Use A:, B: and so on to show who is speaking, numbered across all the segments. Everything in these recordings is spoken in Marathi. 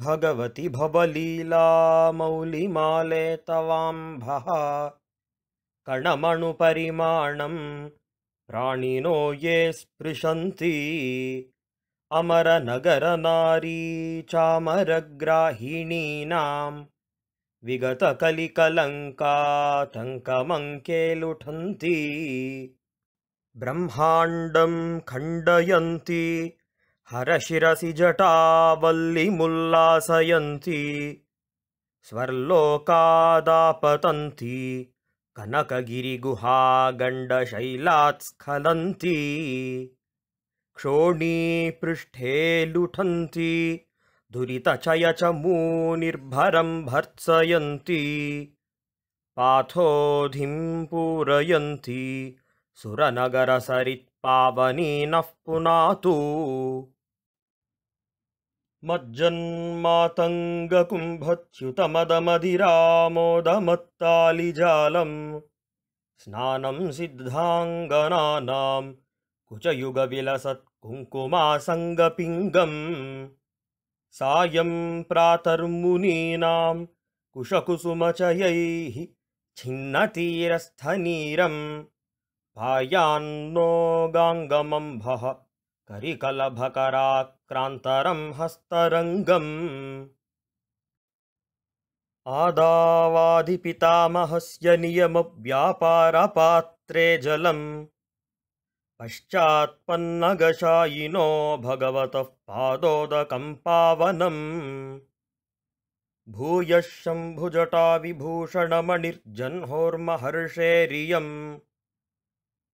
A: भगवति भवलीला मौलिमाले तवाम्भः कणमणुपरिमाणं प्राणिनो ये स्पृशन्ति अमरनगरनारी चामरग्राहिणीनां विगतकलिकलङ्कातङ्कमङ्के लुठन्ति ब्रह्माण्डं खण्डयन्ति हरशिरसि जटावल्लिमुल्लासयन्ति स्वर्लोकादापतन्ति कनकगिरिगुहागण्डशैलात् स्खलन्ति क्षोणीपृष्ठे लुठन्ति दुरितचयचमूनिर्भरं भर्त्सयन्ति पाथोधिं पूरयन्ति सुरनगरसरित्पावनी नः पुनातु मज्जन्मातङ्गकुम्भच्युतमदमधिरामोदमत्तालिजालं स्नानं सिद्धाङ्गनानां कुचयुगविलसत्कुङ्कुमासङ्गपिङ्गम् सायं प्रातर्मुनीनां कुशकुसुमचयैः छिन्नतीरस्थनीरं पायान्नो गाङ्गमम्भः करिकलभकराक्रान्तरं हस्तरङ्गम् आदावादिपितामहस्य नियमव्यापारपात्रे जलं पश्चात्पन्नगशायिनो भगवतः पादोदकं पावनम् भूयः शम्भुजटाविभूषणमणिर्जह्नोर्महर्षेरियं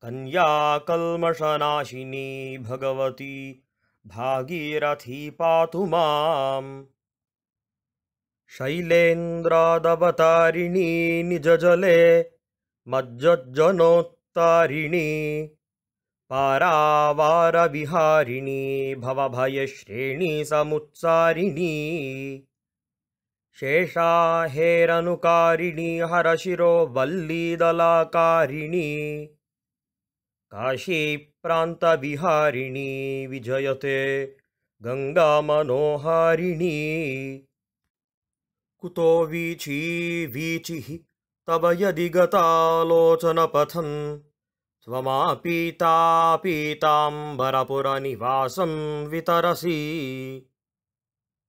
A: कन्याकल्मषनाशिनी भगवती भागीरथी पातु माम् शैलेन्द्रादवतारिणी निजजले मज्जज्जनोत्तारिणी पारावारविहारिणी भवभयश्रेणी समुत्सारिणी शेषाहेरनुकारिणी हरशिरो वल्लीदलाकारिणी काशीप्रान्तविहारिणी विजयते गङ्गामनोहारिणी कुतो वीची वीचिः तव यदि गतालोचनपथं त्वमापीतापीताम्बरपुरनिवासं वितरसि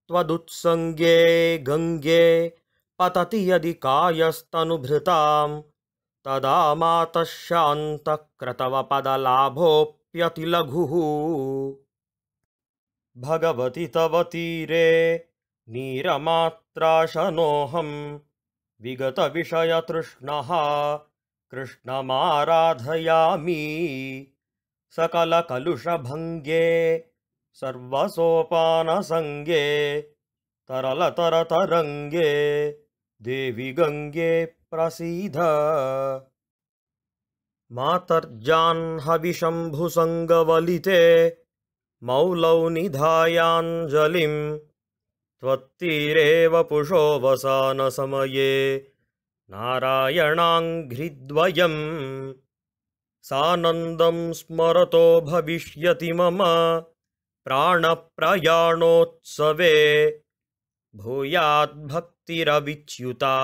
A: त्वदुत्सङ्गे गङ्गे पतति यदि कायस्तनुभृतां तदा मातः शान्तक्रतवपदलाभोऽप्यतिलघुः भगवति तव तीरे नीरमात्राशनोऽहं विगतविषयतृष्णः कृष्णमाराधयामि सकलकलुषभङ्गे सर्वसोपानसङ्गे तरलतरतरङ्गे देवि गङ्गे प्रसीद मातर्जाह्नविशम्भुसङ्गवलिते मौलौ निधायाञ्जलिं त्वत्तीरे वपुषोऽवसानसमये नारायणाङ्घ्रिद्वयं सानन्दं स्मरतो भविष्यति मम प्राणप्रयाणोत्सवे भूयाद्भक्तिरविच्युता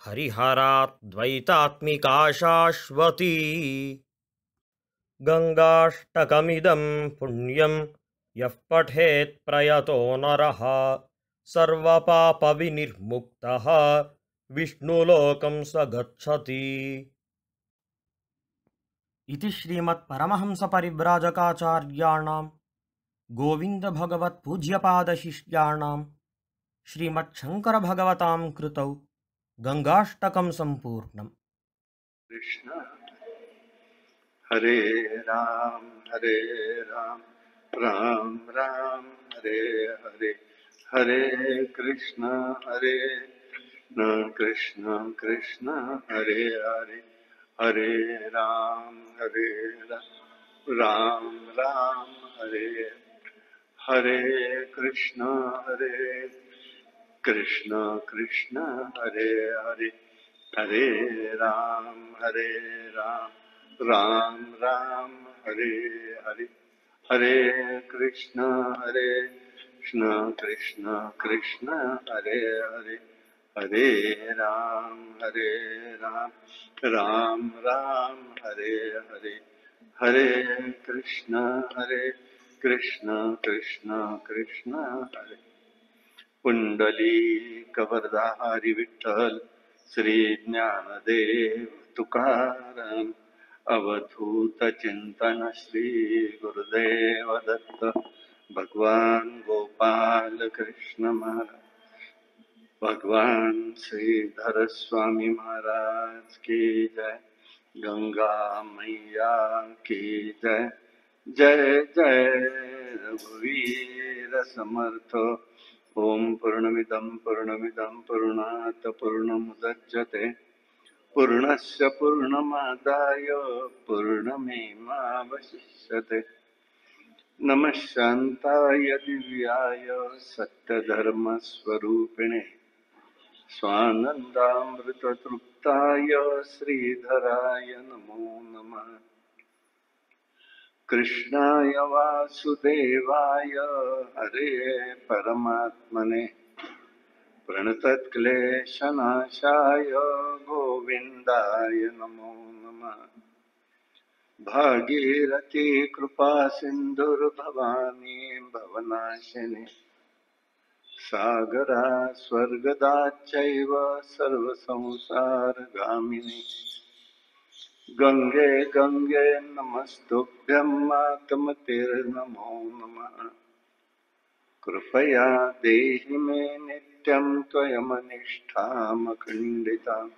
A: हरिहराद्वैतात्मिका शाश्वती गङ्गाष्टकमिदं पुण्यं यः पठेत् प्रयतो नरः सर्वपापविनिर्मुक्तः विष्णुलोकं स गच्छति। इति श्रीमत्परमहंसपरिव्राजकाचार्याणां गोविन्दभगवत्पूज्यपादशिष्याणां श्रीमच्छङ्करभगवतां कृतौ गङ्गाष्टकं सम्पूर्णम्।
B: कृष्ण हरे राम राम राम हरे हरे हरे कृष्ण कृष्ण कृष्ण हरे हरे हरे राम राम राम हरे हरे कृष्ण कृष्ण हरे हरे हरे राम राम राम हरे हरे हरे कृष्ण कृष्ण कृष्ण हरे हरे हरे राम राम राम हरे हरे हरे कृष्ण कृष्ण कृष्ण हरे पुंडलीक वरदाहरी विठ्ठल श्री ज्ञानदेव तुकाराम अवधूत चिंतन श्री गुरुदेव दत्त भगवान गोपाल कृष्ण महाराज भगवान श्रीधर स्वामी महाराज की जय गंगा मैया की जय जय जय रघुवीर समर्थ ओम पूर्णमिदं पूर्णात् पूर्णमुदच्यते पूर्णस्य पूर्णमादाय पूर्णमेवावशिष्यते नमः शान्ताय दिव्याय सत्यधर्मस्वरूपिणे स्वानन्दामृततृप्ताय श्रीधराय नमो नमः कृष्णाय वासुदेवाय हरे परमात्मने प्रणतक्लेशनाशाय गोविन्दाय नमो नमः भागीरथी कृपा सिन्धुर्भवानी भवनाशिनी सागरा स्वर्गदाच्चैव सर्वसंसारगामिनी गंगे गंगे नमस्तुभ्यं मातमतिर्नमो नमः कृपया देहि मे नित्यं त्वयमनिष्ठामखण्डिताम्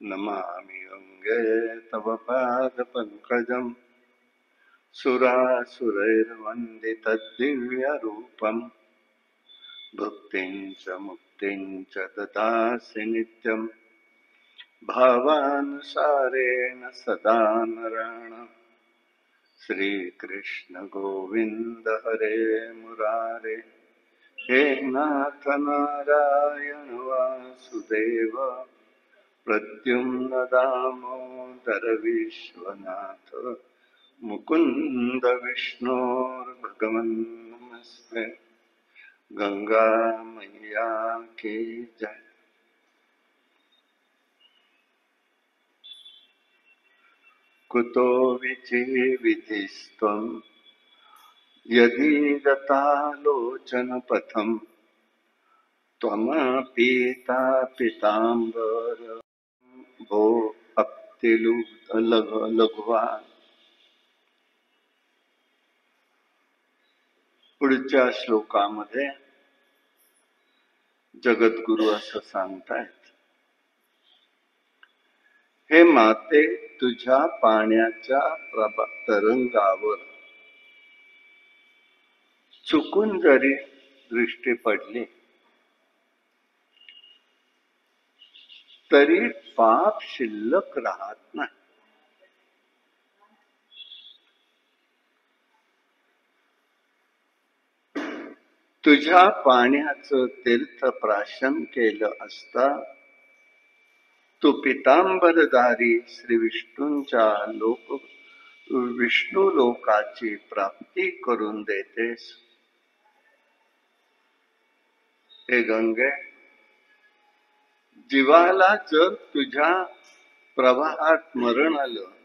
B: नमामि गंगे तव पादपङ्कजम् सुरासुरैर्वन्दितदिव्यरूपम् भुक्तिं च मुक्तिं च ददासि नित्यम् भावानुसारेण सदा नराणाम् श्रीकृष्ण गोविन्द हरे मुरारे हे नाथ नारायण वासुदेव प्रद्युम्न दामोदर विश्वनाथ मुकुन्द विष्णोर्भगवन् नमस्ते गंगा मैया की जय कुतो विचिविधिस्त्वं यदि गतालोचनपथं त्वमपीता पीताम्बर भो लघुवान पुढच्या श्लोकामध्ये जगद्गुरु असं सांगतायत हे माते तुझ्या पाण्याच्या तरंगावर चुकून जरी दृष्टी पडली तरी पाप शिल्लक राहत नाही तुझ्या पाण्याचं तीर्थप्राशन केलं असता तू पितांबरधारी श्री विष्णूंच्या विष्णू लोकाची प्राप्ती करून देतेस हे गंगे जीवाला जर तुझ्या प्रवाहात मरण आलं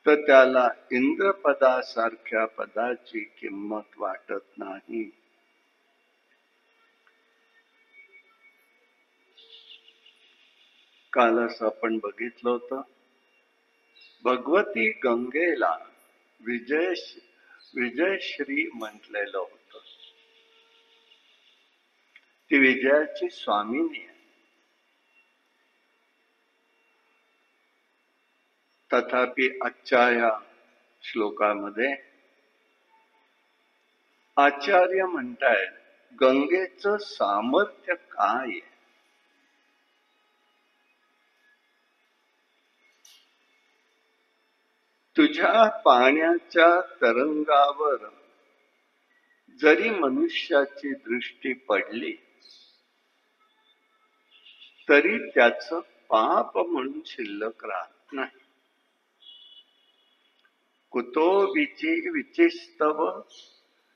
B: तर त्याला इंद्रपदासारख्या पदाची किंमत वाटत नाही कालच आपण बघितलं होतं भगवती गंगेला विजयश्री म्हटलेलं होतं ती विजयाची स्वामिनी आहे तथापि आजच्या या श्लोकामध्ये आचार्य म्हणतायत गंगेचं सामर्थ्य काय आहे तुझ्या पाण्याच्या तरंगावर जरी मनुष्याची दृष्टी पडली तरी त्याचं पाप म्हणून शिल्लक राहत नाही कुतो विचिस्तव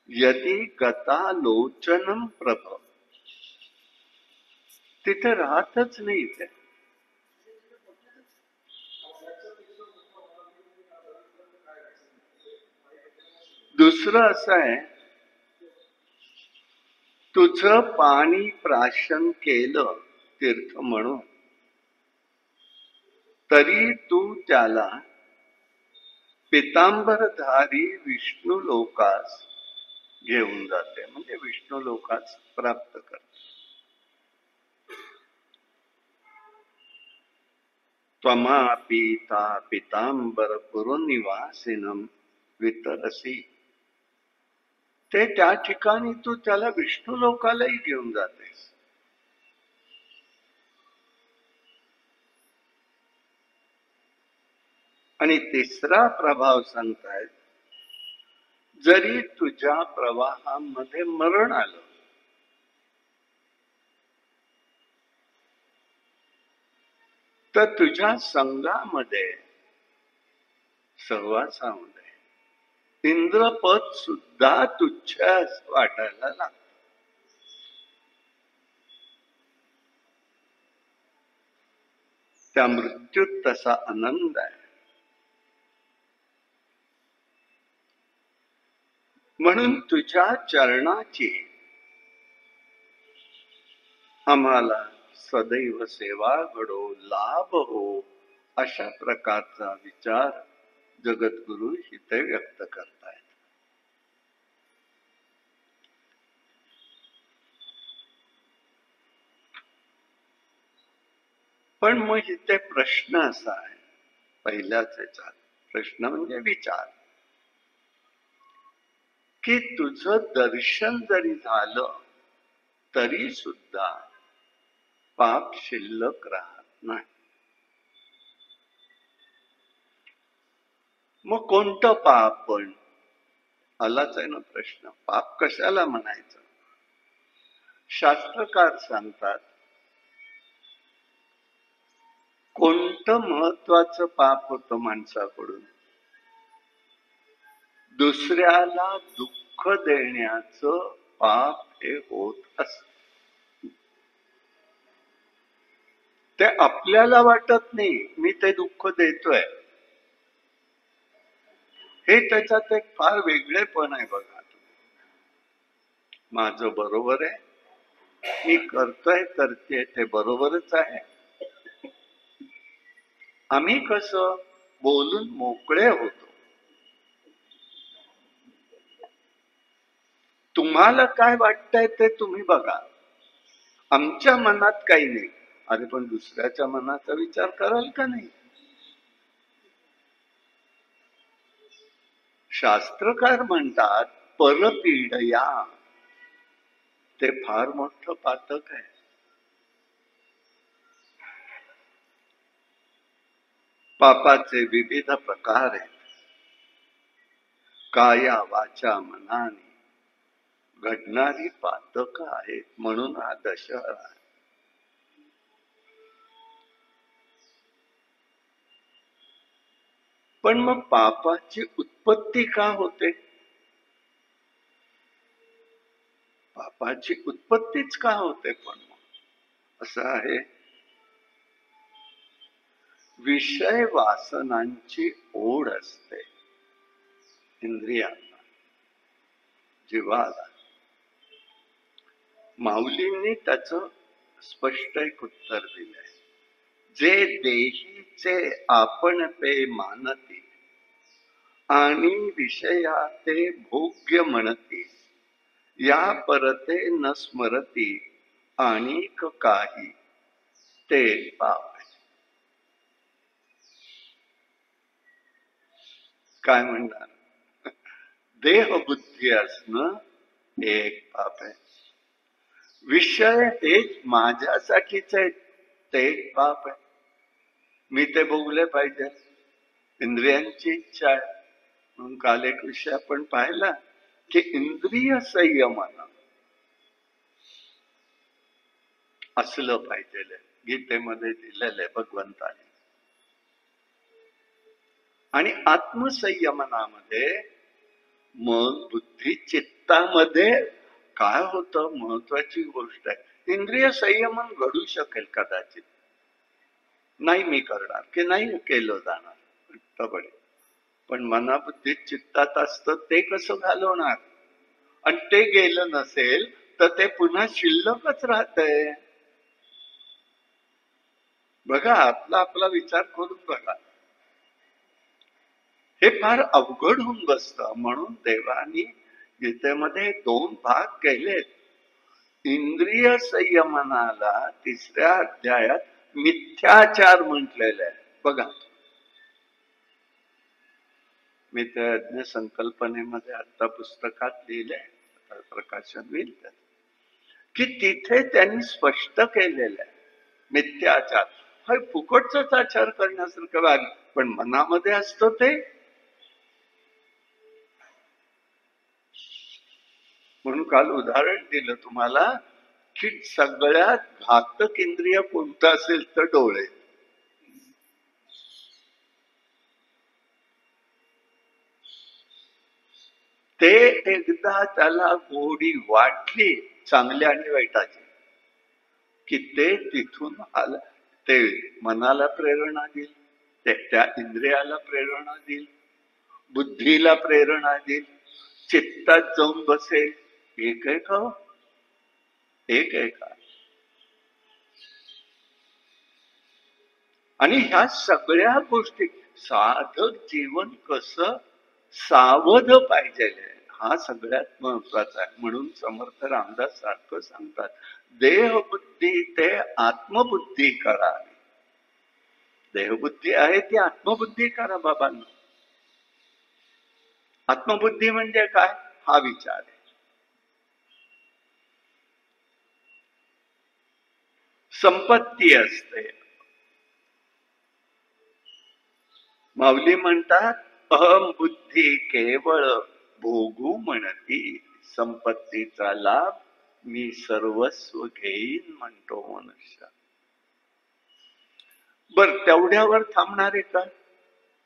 B: यदि गतालोचनम प्रभ, तिथे राहतच नाही ते. दुसरं असं आहे, तुझं पाणी प्राशन केलं तीर्थ म्हणून, तरी तू त्याला पितांबरधारी विष्णू लोकास घेऊन जाते, म्हणजे विष्णू लोकास प्राप्त करते. त्वमापीता पितांबर पुरनिवासिनम वितरसी, ते त्या ठिकाणी तू त्याला विष्णू लोकालाही घेऊन जातेस. आणि तिसरा प्रभाव सांगतायत, जरी तुझ्या प्रवाहामध्ये मरण आलं तर तुझ्या संघामध्ये, सहवासामध्ये इंद्रपद सुद्धा तुच्छ वाटायला लागतं. त्या मृत्यूत तसा आनंद आहे. म्हणून तुझ्या चरणाची आम्हाला सदैव सेवा घडो, लाभ हो, अशा प्रकारचा विचार जगद्गुरु इथे व्यक्त करतायत. पण मग इथे प्रश्न असा आहे, पहिल्याच याच्यात प्रश्न म्हणजे विचार, की तुझं दर्शन जरी झालं तरी सुद्धा पाप शिल्लक राहत नाही. मग कोणतं पाप? पण आलाच आहे ना प्रश्न, पाप कशाला म्हणायचं? शास्त्रकार सांगतात, कोणतं महत्वाचं पाप होतं माणसाकडून? दुसऱ्याला दुःख देण्याचं पाप हे होत असत. ते आपल्याला वाटत नाही मी ते दुःख देतोय, हे त्याच्यात एक फार वेगळेपण आहे. बघा, माझं बरोबर आहे, मी करते ते बरोबरच आहे. आम्ही कसं बोलून मोकळे होतो. तुम्हाला काय वाटतंय ते तुम्ही बघा, आमच्या मनात काही नाही. अरे पण दुसऱ्याच्या मनाचा विचार कराल का नाही? शास्त्रकार म्हणतात, परपीडया, ते फार मोठं पातक आहे. पापाचे विविध प्रकार आहेत. काया वाचा मनाने घडणारी पातक आहेत, म्हणून हा दशहरा आहे. पण मग पापाची उत्पत्ती का होते? पापाची उत्पत्तीच का होते? पण मग असं आहे, विषय वासनांची ओढ असते इंद्रियांना, जीवाला. माऊलींनी त्याचं स्पष्ट एक उत्तर दिलंय, जे देहीचे आपण पे मानती आणि विषया ते भोग्य म्हणती, या परते न स्मरती आणिक काही, ते पाप. काय म्हणणार? देहबुद्धी असणं हे एक पाप आहे. विषय हेच माझ्यासाठीच आहे, ते एक पाप आहे. मी ते भोगले पाहिजे, इंद्रियांची इच्छा आहे. म्हणून काल एक विषय आपण पाहिला, की इंद्रिय संयमन असलं पाहिजे, गीतेमध्ये दिलेलं आहे भगवंताने. आणि आत्मसंयमनामध्ये मन, बुद्धी, चित्त चित्तामध्ये काय होतं, महत्वाची गोष्ट आहे. इंद्रिय संयमन घडू शकेल कदाचित, नाही मी करणार की नाही केलं जाणार, पण मनाबुद्धीत चित्तात असतं ते कसं घालवणार? आणि ते गेलं नसेल तर ते पुन्हा शिल्लकच राहतंय. बघा, आपला विचार करून बघा, हे फार अवघड होऊन बसतं. म्हणून देवानी गीतेमध्ये 2 भाग केलेत. इंद्रिय संयमनाला 3ऱ्या अध्यायात मिथ्याचार म्हटलेलं आहे. बघा, मी त्या संकल्पनेमध्ये आता पुस्तकात लिहिलंय, प्रकाशन होईल की तिथे त्यांनी स्पष्ट केलेलं आहे, मिथ्याचार हा फुकटचाच आचार करण्यासारखं वाग, पण मनामध्ये असतं ते. म्हणून काल उदाहरण दिलं तुम्हाला की सगळ्यात घातक इंद्रिय कोणतं असेल तर डोळे. ते एकदा त्याला गोडी वाटली चांगल्या आणि वाईटाची की ते तिथून आलं, ते मनाला प्रेरणा देईल, त्या इंद्रियाला प्रेरणा देईल, बुद्धीला प्रेरणा देईल, चित्तात जाऊन बसेल. एक आहे का? एक आहे का? आणि ह्या सगळ्या गोष्टी साधक जीवन कसं सावध पाहिजे हा सगळ्यात महत्वाचा आहे. म्हणून समर्थ रामदास सारखं सांगतात, देहबुद्धी ते आत्मबुद्धी करा. देहबुद्धी आहे ती आत्मबुद्धी करा बाबांनो. आत्मबुद्धी म्हणजे काय? हा विचार आहे. संपत्ती असते. माऊली म्हणतात, अहम बुद्धी केवळ भोगू म्हणती, संपत्तीचा लाभ मी सर्वस्व घेईन म्हणतो मनुष्य. बर, तेवढ्यावर थांबणारे का?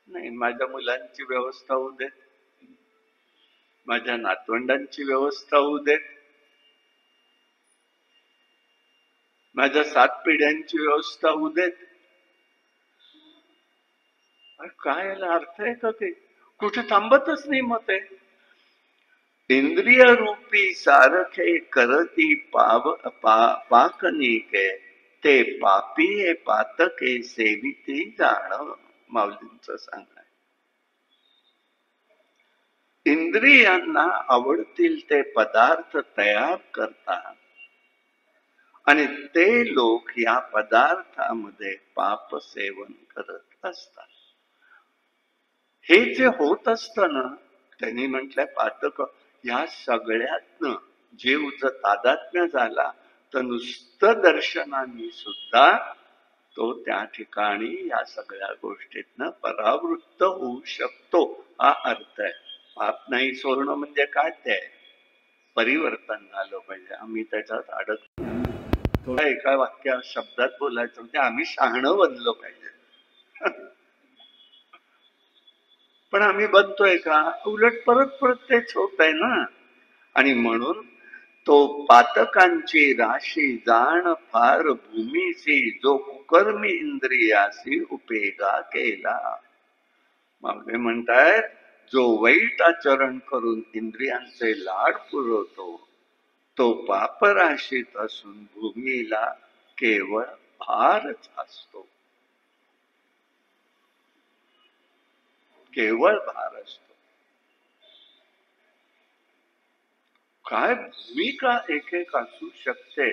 B: नाही, माझ्या मुलांची व्यवस्था होऊ देत, माझ्या नातवंडांची व्यवस्था होऊ देत, माझ्या 7 पिढ्यांची व्यवस्था होऊ देत. काय याला अर्थ आहे का? ते कुठे थांबतच नाही. मग ते इंद्रिय रूपी सारखे करती पाकनिके, ते पापी पातके सेविती जाण. माऊलींचं सांगणं आहे. इंद्रियांना आवडतील ते पदार्थ तयार करतात आणि ते लोक या पदार्थामध्ये पाप सेवन करत असतात. हे जे होत असतं ना, त्यांनी म्हटलंय पातक, या सगळ्यातनं जीव जर तादात्म्य झाला तर नुसतं दर्शनाने सुद्धा तो त्या ठिकाणी या सगळ्या गोष्टीतनं परावृत्त होऊ शकतो, हा अर्थ आहे. पाप नाही सोडणं म्हणजे काय? ते परिवर्तन झालं पाहिजे. आम्ही त्याच्यात अडक, थोडा एका वाक्या शब्दात बोलायचं म्हणजे आम्ही शहाणं बनलो पाहिजे. पण आम्ही बनतोय का? उलट परत परत तेच होत आहे ना. आणि म्हणून तो पातकांची राशी जाण फार भूमीसी, जो कुकर्मी इंद्रियासी उपेगा केला. मागे म्हणतायत, जो वाईट आचरण करून इंद्रियांचे लाड पुरवतो तो पापराशीत असून भूमीला केवळ भारच असतो, केवळ भार असतो. काय भूमिका एक एक असू शकते.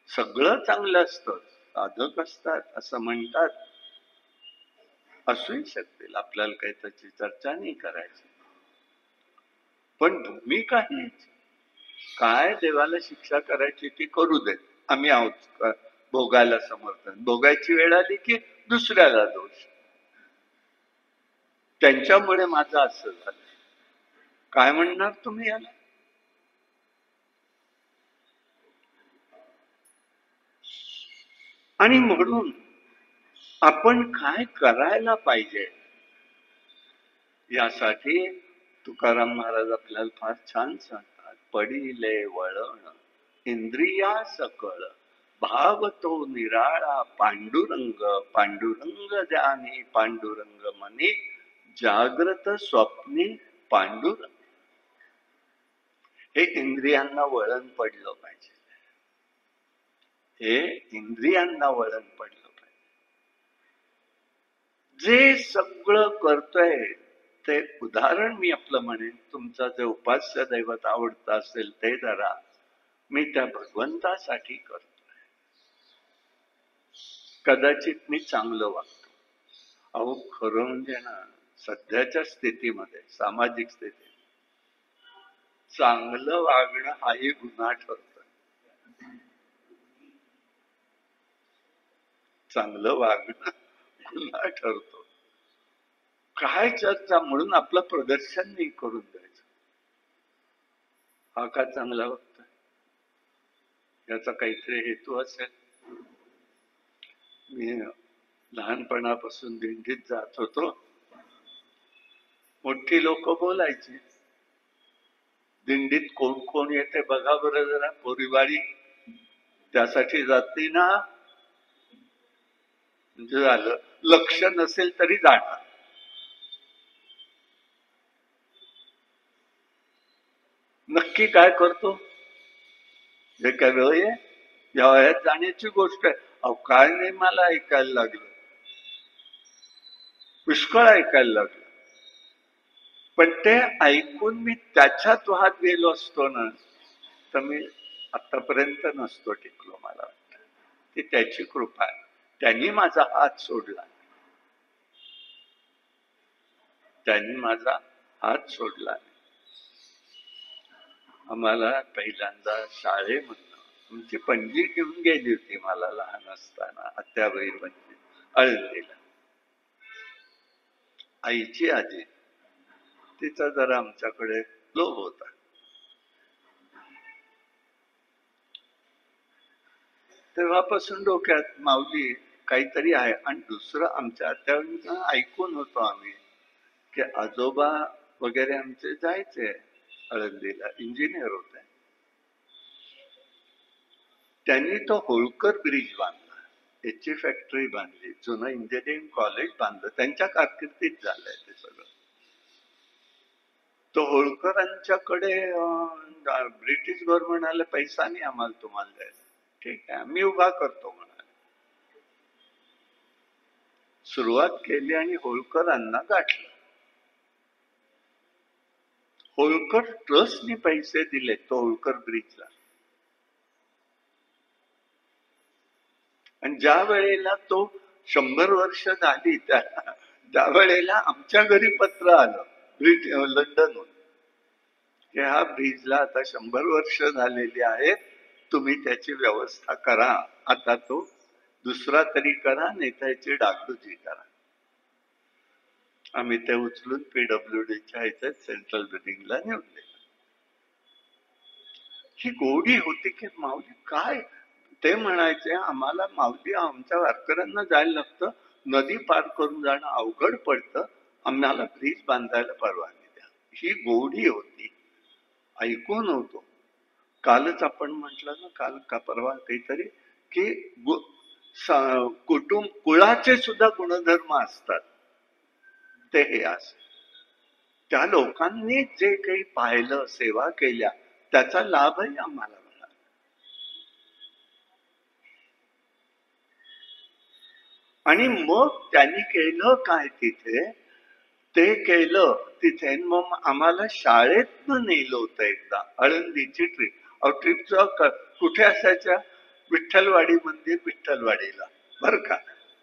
B: सगळं चांगलं असतं, साधक असतात असं म्हणतात, असूही शकतील, आपल्याला काही त्याची चर्चा नाही करायची. पण भूमिका हीच, काय देवाला शिक्षा करायची ती करू देत, आम्ही आहोत भोगायला समर्थन. भोगायची वेळ आली की दुसऱ्याला दोष, त्यांच्यामुळे माझं असं झालं, काय म्हणणार तुम्ही याला? आणि म्हणून आपण काय करायला पाहिजे यासाठी तुकाराम महाराज आपल्याला फार छान सांगतात. पडिले वळण, इंद्रिया सकळ भाव तो निराळा, पांडुरंग पांडुरंग ध्यानी, पांडुरंग मनी जाग्रत स्वप्नी पांडुरंग. हे इंद्रियांना वळण पडलं पाहिजे, हे इंद्रियांना वळण पडलं पाहिजे. जे सगळं करतोय ते उदाहरण मी आपलं म्हणेन, तुमचं जे उपास्य दैवत आवडतं असेल ते धरा, मी त्या भगवंतासाठी करतोय. कदाचित मी चांगलं वागतो. अहो खरं म्हणजे ना, सध्याच्या स्थितीमध्ये, सामाजिक स्थितीत चांगलं वागणं हाही गुन्हा ठरतो. चांगलं वागणं गुन्हा ठरतो. काय चर्चा, म्हणून आपलं प्रदर्शन नाही करून द्यायचं. हा का चांगला वागतोय, याचा काहीतरी हेतू असेल. मी लहानपणापासून दिंडीत जात होतो. मोठी लोक बोलायची, दिंडीत कोण कोण येते बघा बरं जरा, पोरीबाळी त्यासाठी जाते ना, म्हणजे झालं, लक्ष नसेल तरी जाणार. नक्की काय करतो, हे काय वेळ आहे, या वयात जाण्याची गोष्ट आहे. अहो काय नाही, मला ऐकायला लागलं, पुष्कळ ऐकायला लागलं. पण ते ऐकून मी त्याच्यात वाहत गेलो असतो ना, तर मी आतापर्यंत नसतो टिकलो. मला वाटतं ती त्याची कृपा आहे. त्यांनी माझा हात सोडला, त्यांनी माझा हात सोडला. आम्हाला पहिल्यांदा शाळेमधनं आमची पणजी घेऊन गेली होती, मला लहान असताना, आत्याबाई पणजी, आळंदीला. आईची आजी, तिचा जरा आमच्याकडे लोभ होता. तेव्हापासून डोक्यात माऊली काहीतरी आहे. आणि दुसरं, आमच्या आत्याबाईंना ऐकून होतो आम्ही की आजोबा वगैरे आमचे जायचे आळंदीला, इंजिनियर होते. त्यांनी तो होळकर ब्रिज बांधला, त्याची फॅक्टरी बांधली, जुनं इंजिनिअरिंग कॉलेज बांधलं. त्यांच्या कारकिर्दीत झालंय ते सगळं. तो होळकरांच्याकडे ब्रिटिश गव्हर्नमेंट आलं, पैसा नाही आम्हाला तुम्हाला द्यायला, ठीक आहे मी उभा करतो म्हणाले. सुरुवात केली आणि होळकरांना गाठलं. होळकर ट्रस्टने पैसे दिले तो होळकर ब्रिजला. आणि ज्या वेळेला तो 100 वर्ष झाली, त्यावेळेला आमच्या घरी पत्र आलं लंडनहून की ह्या ब्रिजला आता 100 वर्ष झालेली आहेत, तुम्ही त्याची व्यवस्था करा, आता तो दुसरा तरी करा, नाही त्याची डागडुजी करा. आम्ही ते उचलून PWDच्या इथे सेंट्रल बिल्डिंगला नेऊन दिलं. ही गोडी होती की माऊली काय ते म्हणायचे, आम्हाला माऊली आमच्या वारकऱ्यांना जायला लागतं, नदी पार करून जाणं अवघड पडतं, आम्हाला ब्रिज बांधायला परवानगी द्या. ही गोडी होती, ऐकून होतो. कालच आपण म्हटलं ना, काल का परवा काहीतरी, की कुटुंब कुळाचे सुद्धा गुणधर्म असतात, ते हे असं. त्या लोकांनी जे काही पाहिलं, सेवा केल्या, त्याचा लाभही आम्हाला मिळाला. आणि मग त्यांनी केलं काय तिथे, ते केलं तिथे. मग आम्हाला शाळेतनं नेलं होतं एकदा, आळंदीची ट्रिप. ट्रिपचं कुठे असायच्या, विठ्ठलवाडी मंदिर, विठ्ठलवाडीला, बर का.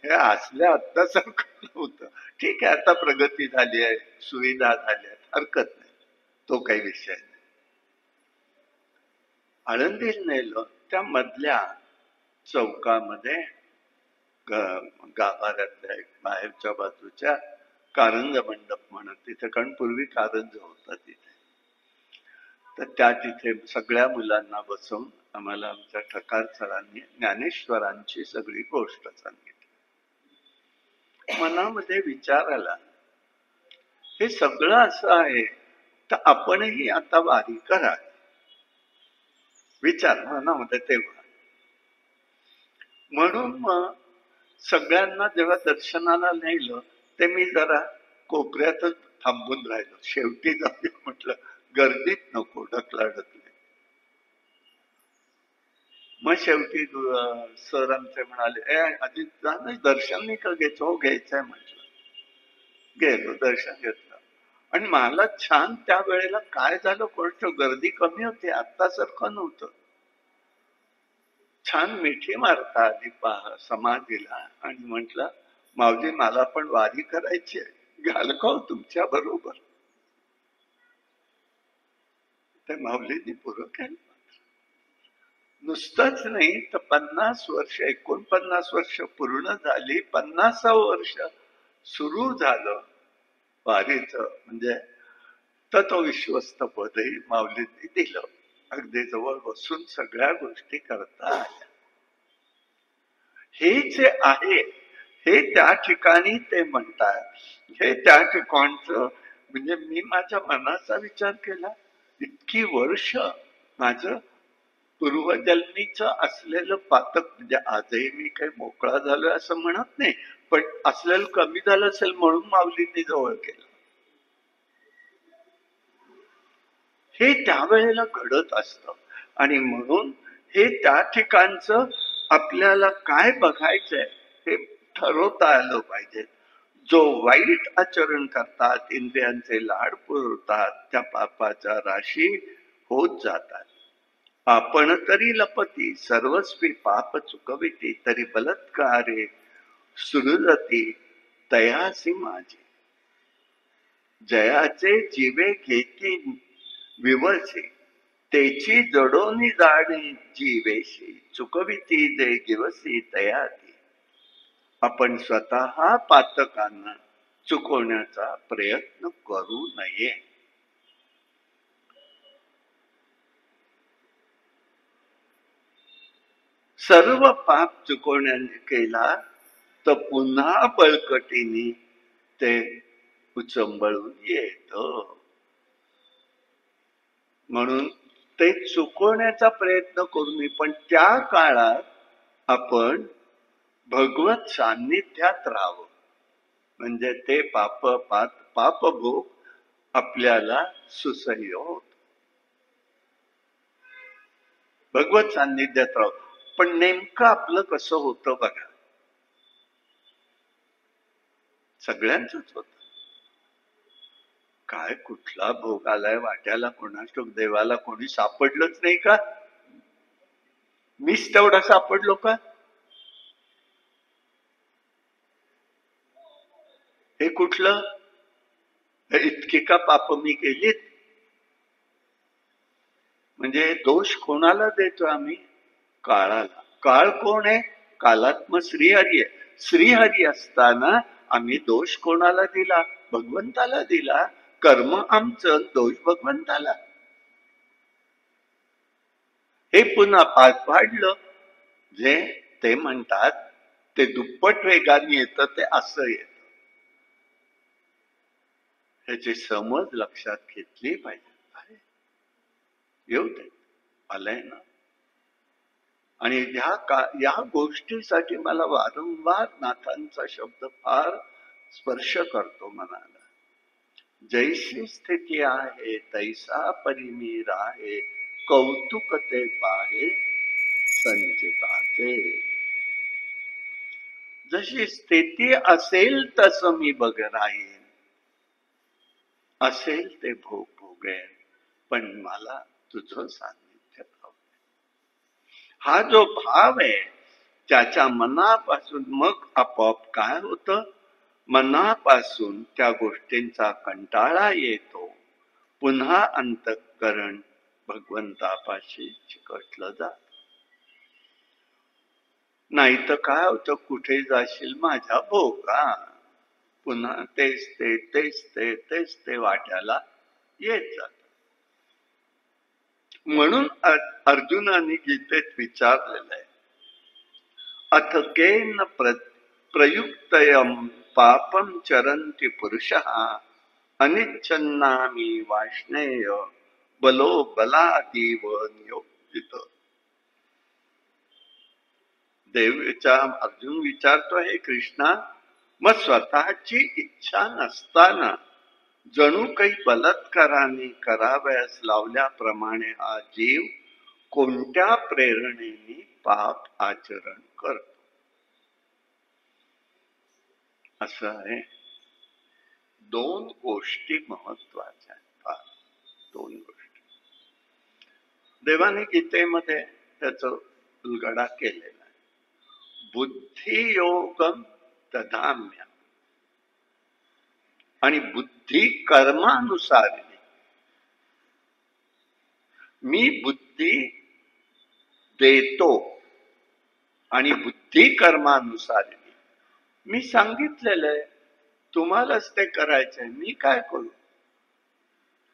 B: हे असल्या आत्तासारखं नव्हतं. ठीक आहे, आता प्रगती झाली आहे, सुविधा झाल्या, हरकत नाही, तो काही विषय नाही. आळंदीला नेलं, त्या मधल्या चौकामध्ये गाभाऱ्यातल्या बाहेरच्या बाजूच्या कारंज मंडप म्हणत, तिथे, कारण पूर्वी कारंज होता तिथे, तर त्या तिथे सगळ्या मुलांना बसवून आम्हाला आमच्या ठकार सरांनी ज्ञानेश्वरांची सगळी गोष्ट सांगितली. मनामध्ये विचार आला, हे सगळं असं आहे तर आपणही आता वारी करा. विचार मनामध्ये तेव्हा. म्हणून मग सगळ्यांना जेव्हा दर्शनाला नेलं ते मी जरा कोपऱ्यातच थांबून राहिलो. शेवटी जाऊ म्हटलं, गर्दीत नको ढकलाढकली. मग शेवटी सर आमचे म्हणाले, आधी जा ना, दर्शन नाही का घ्यायचं? हो घ्यायचंय म्हटलं. गेलो, दर्शन घेतलं. आणि मला छान त्या वेळेला काय झालं गोष्ट, गर्दी कमी होती, आत्तासारखं नव्हतं. छान मिठी मारता आली समाधीला आणि म्हटलं, माऊली मला पण वारी करायची आहे, घाल का हो तुमच्या बरोबर? ते माऊलींनी पुरं केलं. नुसतंच नाही तर 50 वर्ष, 49 वर्ष पूर्ण झाली, 50वं वर्ष सुरू झालं वारीचं. म्हणजे तर तो विश्वस्त पदही माऊलींनी दिलं. अगदी जवळ बसून सगळ्या गोष्टी करता आल्या. हे जे आहे हे त्या ठिकाणी ते म्हणतात. हे त्या ठिकाणचं म्हणजे मी माझ्या मनाचा विचार केला, इतकी वर्ष माझं पूर्वजन्मीच असलेलं पातक, म्हणजे आजही मी काही मोकळा झालोय असं म्हणत नाही, पण असलेलं कमी झालं असेल म्हणून माऊलींनी जवळ केलं. हे त्यावेळेला घडत असतं. आणि म्हणून हे त्या ठिकाणचं आपल्याला काय बघायचंय हे ठरवता आलं पाहिजे. जो वाईट आचरण करतात, इंद्रियांचे लाड पुरवतात, त्या पापाच्या राशी होत जातात. आपण तरी लपती सर्वस्वी पाप चुकविती, तरी बलात्कारे सुरुजती तयासी माझी. जयाचे जीवे घेती विवसे, तेची जडोनी जाणी जीवेशी, चुकविती जे गिवसी तयाती. आपण स्वतः पातकांना चुकवण्याचा प्रयत्न करू नये. सर्व पाप चुकवण्याने केला तर पुन्हा बळकटीने ते उचंबळून येत. म्हणून ते चुकवण्याचा प्रयत्न करू नये. पण त्या काळात आपण भगवत सान्निध्यात राहावं, म्हणजे ते पापभोग आपल्याला सुसह्य होत. भगवत सान्निध्यात राहावं. पण नेमकं आपलं कसं होतं बघा, सगळ्यांच होत. काय कुठला भोग आलाय वाट्याला कोणास देवाला कोणी सापडलंच नाही का? मीच तेवढा सापडलो का? हे कुठलं, इतकी का पाप मी केलीत? म्हणजे दोष कोणाला देतो आम्ही? काळाला. काळ कोण आहे? कालात्म श्रीहरी आहे. श्रीहरी असताना आम्ही दोष कोणाला दिला? भगवंताला दिला. कर्म आमचं, दोष भगवंताला. हे पुन्हा पाडलं जे ते म्हणतात ते दुप्पट वेगाने येतं, ते असं येतं. ह्याची समज लक्षात घेतली पाहिजे. येऊ दे, आलंय ना. आणि या गोष्टीसाठी मला वारंवार नाथांचा शब्द फार स्पर्श करतो मनाला. जैसी स्थिती आहे तैसा परिमीर आहे, कौतुक ते पाहे संचिताचे. जशी स्थिती असेल तसं मी बघ राहीन, असेल ते भोग भोगेन, पण मला तुझं सान्निध्य हवं. हा जो भाव आहे त्याच्या मनापासून मग आपोआप काय होतं? मनापासून त्या गोष्टींचा कंटाळा येतो. पुन्हा अंतःकरण भगवंतापाशी चिकटलं जात. नाही तर काय होतं, कुठे जाशील माझ्या भोगा, पुन्हा तेच ते वाट्याला येत जात. म्हणून अर्जुनाने गीतेत विचारलेलं आहे, अथ केन प्रयुक्तयम पापम चरन्ति पुरुषः अनिच्छन्नामी वाष्णेय बलो बलादीव तिथं अर्जुन विचारतो, हे कृष्णा, मग स्वतःची इच्छा नसताना जणू काही बलात्काराने करावयास लावल्याप्रमाणे हा जीव कोणत्या प्रेरणेने पाप आचरण करतो. असं आहे. दोन गोष्टी महत्वाच्या आहेत. दोन गोष्टी देवाने गीतेमध्ये त्याचा उलगडा केलेला आहे. बुद्धियोगम ददाम्य आणि बुद्धी कर्मानुसार मी बुद्धी देतो आणि बुद्धी कर्मानुसार मी सांगितलेलं आहे, तुम्हालाच ते करायचंय, मी काय करू.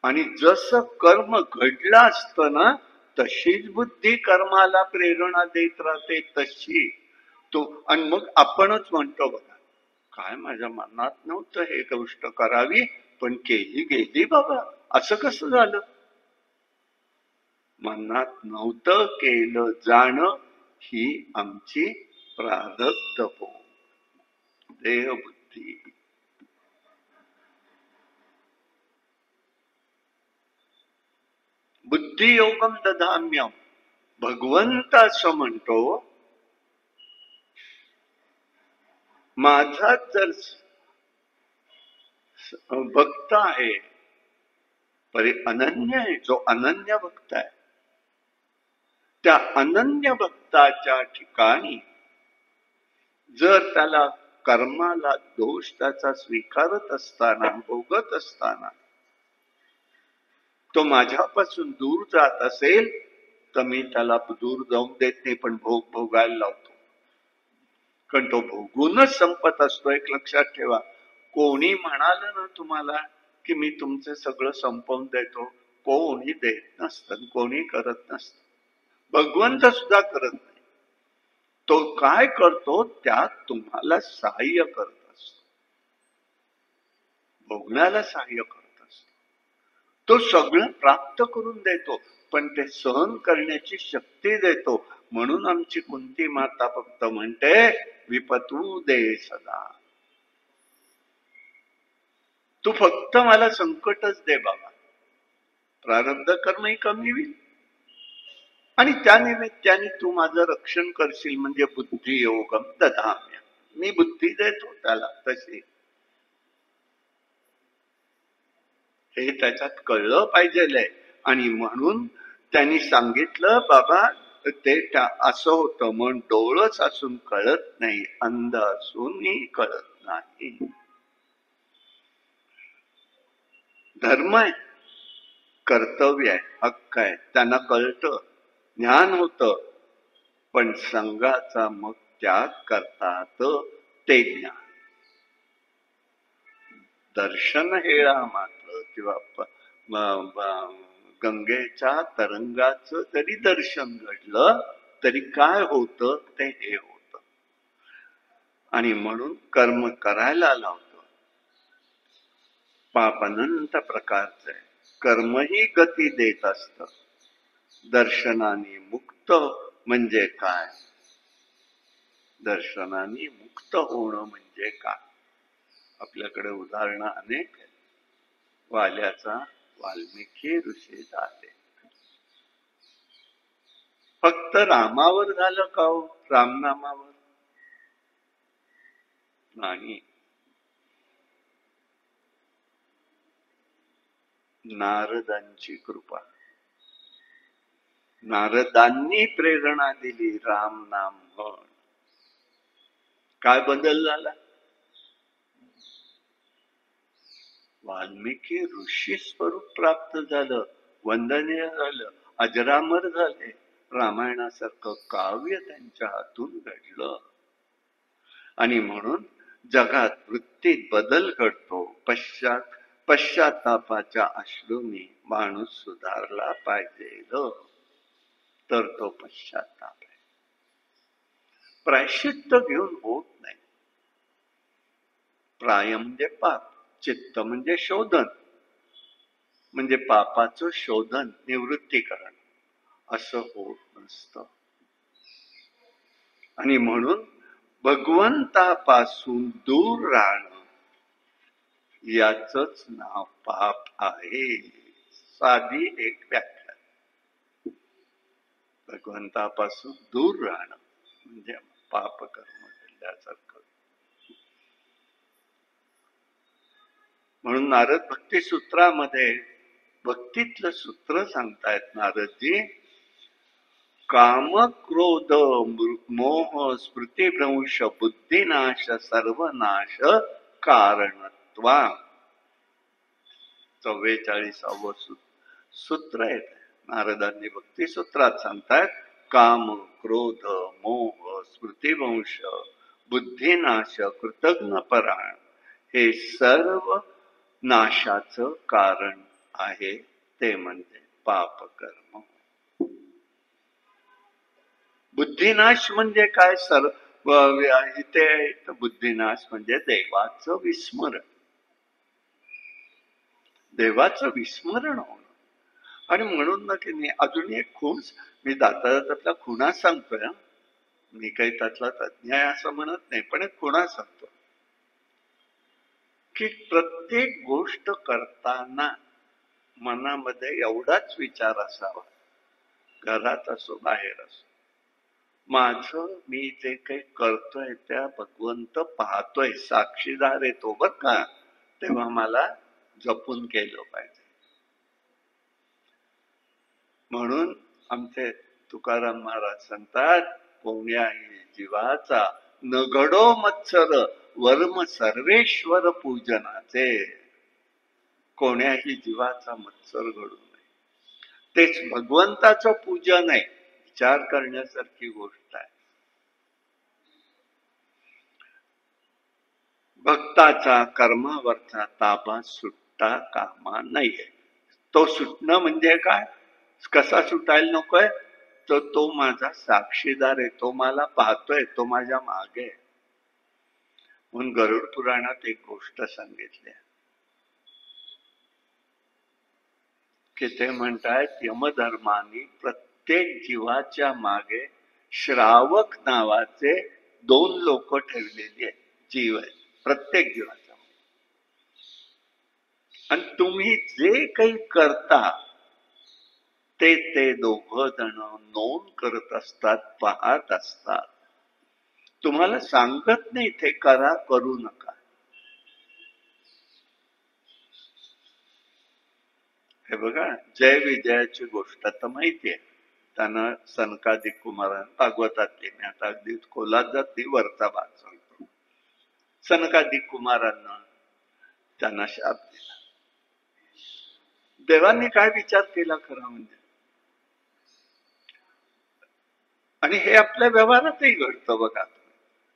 B: आणि जसं कर्म घडलं असतं ना, तशीच बुद्धी कर्माला प्रेरणा देत राहते तशी तो. आणि मग आपणच म्हणतो, बघा काय माझ्या मनात नव्हतं हे गोष्ट करावी, पण केली गेली बाबा, असं कसं झालं. मनात नव्हतं, केलं जाणं ही आमची प्रारब्ध देहबुद्धी. बुद्धियोगम ददाम्यम. भगवंत असं म्हणतो, माझा जर भक्त आहे, परी अनन्य आहे, जो अनन्य भक्त आहे, त्या अनन्य भक्ताच्या ठिकाणी जर त्याला कर्माला दोष त्याचा स्वीकारत असताना, भोगत असताना तो माझ्यापासून दूर जात असेल, तर मी त्याला दूर जाऊन देत नाही, पण भोग भोगायला लावतो. कारण तो भोगूनच संपत असतो. एक लक्षात ठेवा, कोणी म्हणालं ना तुम्हाला की मी तुमचं सगळं संपवून देतो, कोणी देत नसतं, कोणी करत नसतं. भगवंत सुद्धा करत नाही. तो काय करतो, त्यात तुम्हाला सहाय्य करत असतो, भोगण्याला सहाय्य करत असतो. तो सगळं प्राप्त करून देतो, पण ते सहन करण्याची शक्ती देतो. म्हणून आमची कुंती माता फक्त म्हणते, विपतू दे सदा, तू फक्त मला संकटच दे बाबा, प्रारब्ध कर्मही कमी होईल आणि त्या निमित्ताने तू माझं रक्षण करशील. म्हणजे बुद्धी योगम ददाम्य, मी बुद्धी देतो त्याला तशी. हे त्याच्यात कळलं पाहिजे. आणि म्हणून त्यांनी सांगितलं, बाबा ते असं होतं, मन डोळच असून कळत नाही, अंध असूनही कळत नाही. धर्म आहे, कर्तव्य आहे, हक्क आहे, त्यांना कळतं, ज्ञान होतं, पण संघाचा मग त्याग करतात ते ज्ञान. दर्शन हेळा मात्र, किंवा गंगेच्या तरंगाचं जरी दर्शन घडलं तरी काय होतं, ते हे होतं. आणि म्हणून कर्म करायला लावतं. पाप अनंत प्रकारचं आहे, कर्मही गती देत असतं. दर्शनाने मुक्त म्हणजे काय, दर्शनाने मुक्त होणं म्हणजे काय. आपल्याकडे उदाहरणं अनेक आहेत. वाल्याचा वाल्मिकी ऋषी झाले, फक्त रामावर झालं का हो, रामनामावर नाही. नारदांची कृपा, नारदांनी प्रेरणा दिली, राम नाम म्हण. काय बदल झाला, वाल्मिकी ऋषी स्वरूप प्राप्त झालं, वंदनीय झालं, अजरामर झाले. रामायणासारखं काव्य त्यांच्या हातून घडलं. आणि म्हणून जगात वृत्तीत बदल घडतो. पश्चातापाच्या अश्रूंनी माणूस सुधारला पाहिजे, तर तो पश्चाताप आहे. प्रायश्चित्त घेऊन होत नाही. प्राय म्हणजे पाप, चित्त म्हणजे शोधन, म्हणजे पापाचं शोधन, निवृत्तीकरण. असं होत नसतं. आणि म्हणून भगवंतापासून दूर राहणं याचंच नाव पाप आहे. साधी एक व्याख्या. भगवंतापासून दूर राहणं म्हणजे पाप कर्म केल्यासारखं. म्हणून नारद भक्ती सूत्रामध्ये भक्तीतलं सूत्र सांगतायत नारदजी. काम क्रोध मोह स्मृतिभ्रंश बुद्धिनाश सर्वनाश कारणत्वा. 44व सूत्र आहे. नारदांनी भक्ती सूत्रात सांगतायत काम क्रोध मोह स्मृतिभ्रंश बुद्धिनाश कृतज्ञपरायण हे सर्व नाशाचं कारण आहे. ते म्हणजे पाप कर्म. बुद्धिनाश म्हणजे काय? इथे बुद्धिनाश म्हणजे देवाचं विस्मरण. देवाचं विस्मरण होणं. आणि म्हणून ना की नाही, अजून एक खूण, मी त्यातल्या खुणा सांगतोय. मी काही त्यातला तज्ञ आहे असं म्हणत नाही, पण एक खुणा सांगतो की प्रत्येक गोष्ट करताना मनामध्ये एवढाच विचार असावा, घरात असो बाहेर असो, माझं मी जे काही करतोय त्या भगवंत पाहतोय, साक्षीदार आहे तो बर का, तेव्हा मला जपून केलं पाहिजे. म्हणून आमचे तुकाराम महाराज सांगतात, कोण्याही जीवाचा न घडो मत्सर वर्म सर्वेश्वर पूजनाचे. कोण्याही जीवाचा मत्सर घडू नये, तेच भगवंताचं पूजन आहे. विचार करण्यासारखी गोष्ट आहे. भक्ताचा कर्मावरचा ताबा सुटता कामा नये. तो सुटणं म्हणजे काय? कसा सुटायला नकोय? तो माझा साक्षीदार आहे, तो मला पाहतोय, तो माझ्या मागे. म्हणून गरुड पुराणात एक गोष्ट सांगितली की ते म्हणतायत, यमधर्माने प्रत्येक जीवाच्या मागे श्रावक नावाचे 2 लोक ठेवलेली आहेत. जीव आहे प्रत्येक जीवाच्या मागे. आणि तुम्ही जे काही करता ते दोघं जण नोंद करत असतात, पाहत असतात. तुम्हाला सांगत नाही ते करा, करू नका. हे बघा, जय विजयाची गोष्ट तर माहिती आहे. त्यानं सनकादिक कुमारांना भागवतातली, मी आता अगदी खोलात जात नाही, वरचा भाग सांगतो. सनकादिक कुमारांना त्यांना शाप दिला. देवांनी काय विचार केला खरा म्हणजे? आणि हे आपल्या व्यवहारातही घडतं बघा.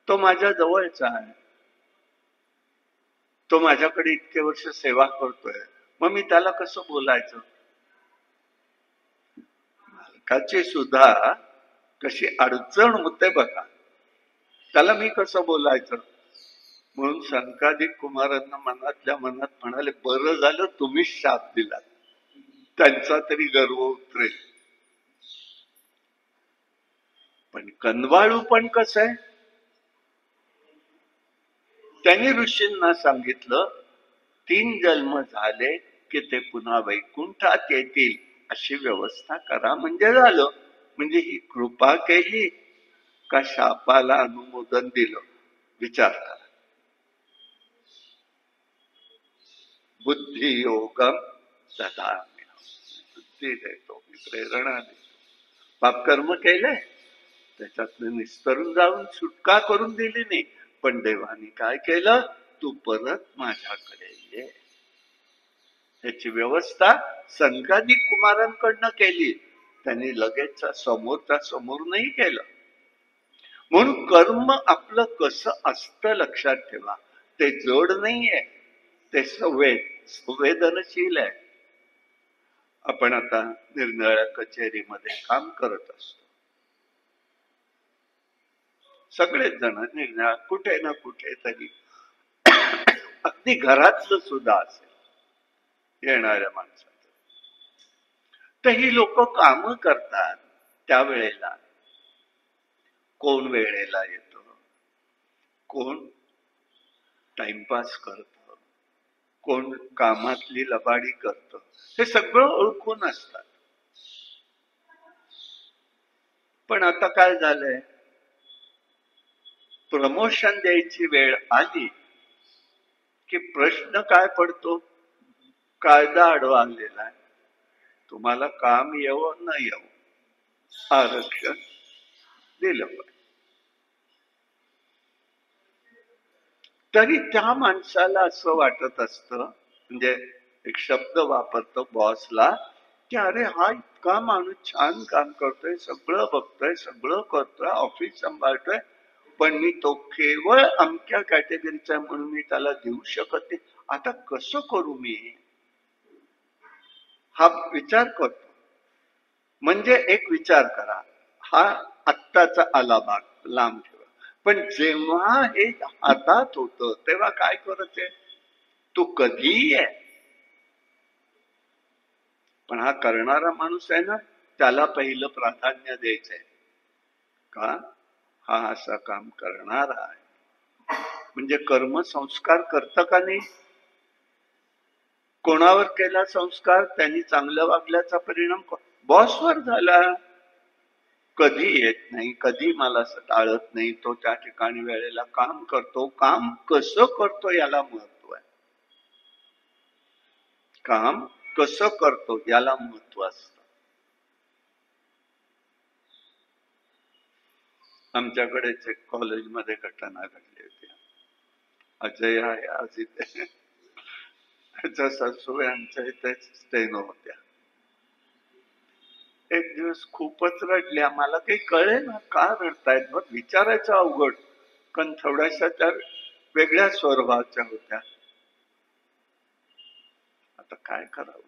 B: तो माझ्या जवळचा आहे, तो माझ्याकडे इतके वर्ष सेवा करतोय, मग मी त्याला कसं बोलायचं? मालकाची सुद्धा कशी अडचण होते बघा, त्याला मी कसं बोलायचं? म्हणून सनकादिक कुमारांना मनातल्या मनात म्हणाले, बरं झालं तुम्हीच शाप दिला, त्यांचा तरी गर्व उतरेल. पण कनवाळू पण कसं आहे, त्यांनी ऋषींना सांगितलं 3 जन्म झाले की ते पुन्हा वैकुंठात येतील, अशी व्यवस्था करा म्हणजे झालं. म्हणजे ही कृपा केली का शापाला अनुमोदन दिलं? विचार करा. बुद्धी योगम ददामि, बुद्धी देतो, प्रेरणा देतो. पापकर्म केले त्याच्यातनं निस्तरून जाऊन सुटका करून दिली नाही, पण देवाने काय केलं? तू परत माझ्याकडे ये. त्याची व्यवस्था सनकादिक कुमारांकडनं केली, त्यांनी लगेच समोरच्या समोर नाही केलं. म्हणून कर्म आपलं कसं असतं लक्षात ठेवा. ते जड नाहीये, ते संवेदनशील आहे. आपण आता निरनिराळ्या कचेरीमध्ये काम करत असतो, सगळेच जण निरनिराळ्या कुठे ना कुठे तरी, अगदी घरातलं सुद्धा असेल, येणाऱ्या माणसाचं तर ही लोक काम करतात त्यावेळेला. कोण वेळेला येतं, कोण टाइमपास करतं, कोण कामातली लबाडी करतं, हे सगळं ओळखून असतात. पण आता काय झालंय, प्रमोशन द्यायची वेळ आली की प्रश्न काय पडतो, कायदा आडवा आलेला आहे. तुम्हाला काम येवो न येवो, आरक्षण दिलं पाहिजे. तरी त्या माणसाला असं वाटत असतं, म्हणजे एक शब्द वापरतो बॉसला, की अरे हा इतका माणूस छान काम करतोय, सगळं बघतोय, सगळं करतोय, ऑफिस सांभाळतोय, पण मी तो केवळ अमक्या कॅटेगरीचा आहे म्हणून मी त्याला देऊ शकत नाही. आता कसं करू मी, हा विचार करतो. म्हणजे एक विचार करा, हा आत्ताचा आला भाग लांब ठेवा, पण जेव्हा हे हातात होतं तेव्हा काय करत आहे, तू कधीही आहे. पण हा करणारा माणूस आहे ना, त्याला पहिलं प्राधान्य द्यायचंय. का, हा असं काम करणारा आहे, म्हणजे कर्मसंस्कार करतं का नाही. कोणावर केला संस्कार, त्यांनी चांगलं वागल्याचा परिणाम बॉसवर झाला. कधी येत नाही, कधी मला टाळत नाही, तो त्या ठिकाणी वेळेला काम करतो. काम कसं करतो याला महत्व आहे, काम कसं करतो याला महत्व असतं. आमच्याकडेच एक कॉलेजमध्ये घटना घडली होती. अजय आहे आज इथे, त्याच्या सासूबाई आमच्या इथे स्टेनो होत्या. एक दिवस खूपच रडल्या, मला काही कळेल ना का रडतायत, बघ विचारायचं अवघड, कारण थोड्याशा त्या वेगळ्या स्वभावाच्या होत्या. आता काय करावं,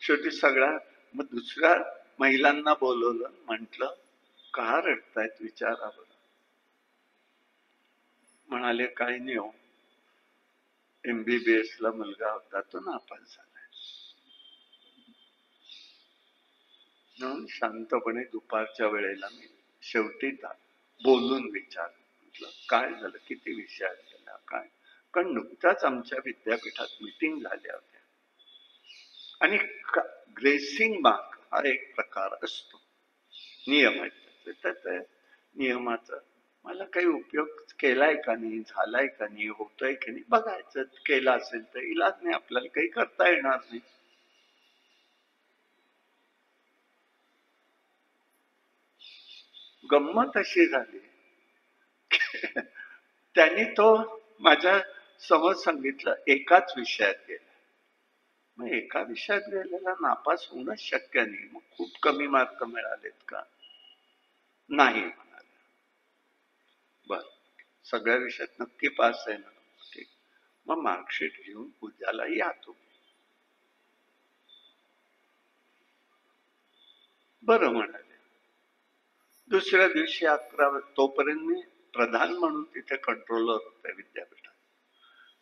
B: शेवटी सगळ्या मग दुसऱ्या महिलांना बोलवलं, म्हटलं का रडतायत विचारा बरं. म्हणाले काही नाही हो, MBBS ला मुलगा होता तो नापास झालाय. म्हणून शांतपणे दुपारच्या वेळेला मी शेवटी बोलून विचार, म्हटलं काय झालं, किती विषयात गेला काय, कारण नुकताच आमच्या विद्यापीठात मीटिंग झाल्या होत्या आणि ग्रेसिंग मार्क हा एक प्रकार असतो, नियम आहे. त्या नियमाचा मला काही उपयोग केलाय का नाही, झालाय का नाही, होतोय की नाही बघायचं. केला असेल तर इलाज नाही, आपल्याला काही करता येणार नाही. गंमत अशी झाली, त्यांनी तो माझ्या समोर सांगितलं एकाच विषयात गेला. मग एका विषयात गेलेला नापास होणंच शक्य नाही, मग खूप कमी मार्क मिळालेत का, नाही म्हणाले. बर, सगळ्या विषयात नक्की पास आहे ना, ठीक, मग मार्कशीट घेऊन उद्याला या तुम्ही. बरं म्हणाले. दुसऱ्या दिवशी 11, तोपर्यंत मी प्रधान म्हणून तिथे कंट्रोलर होते विद्यापीठात.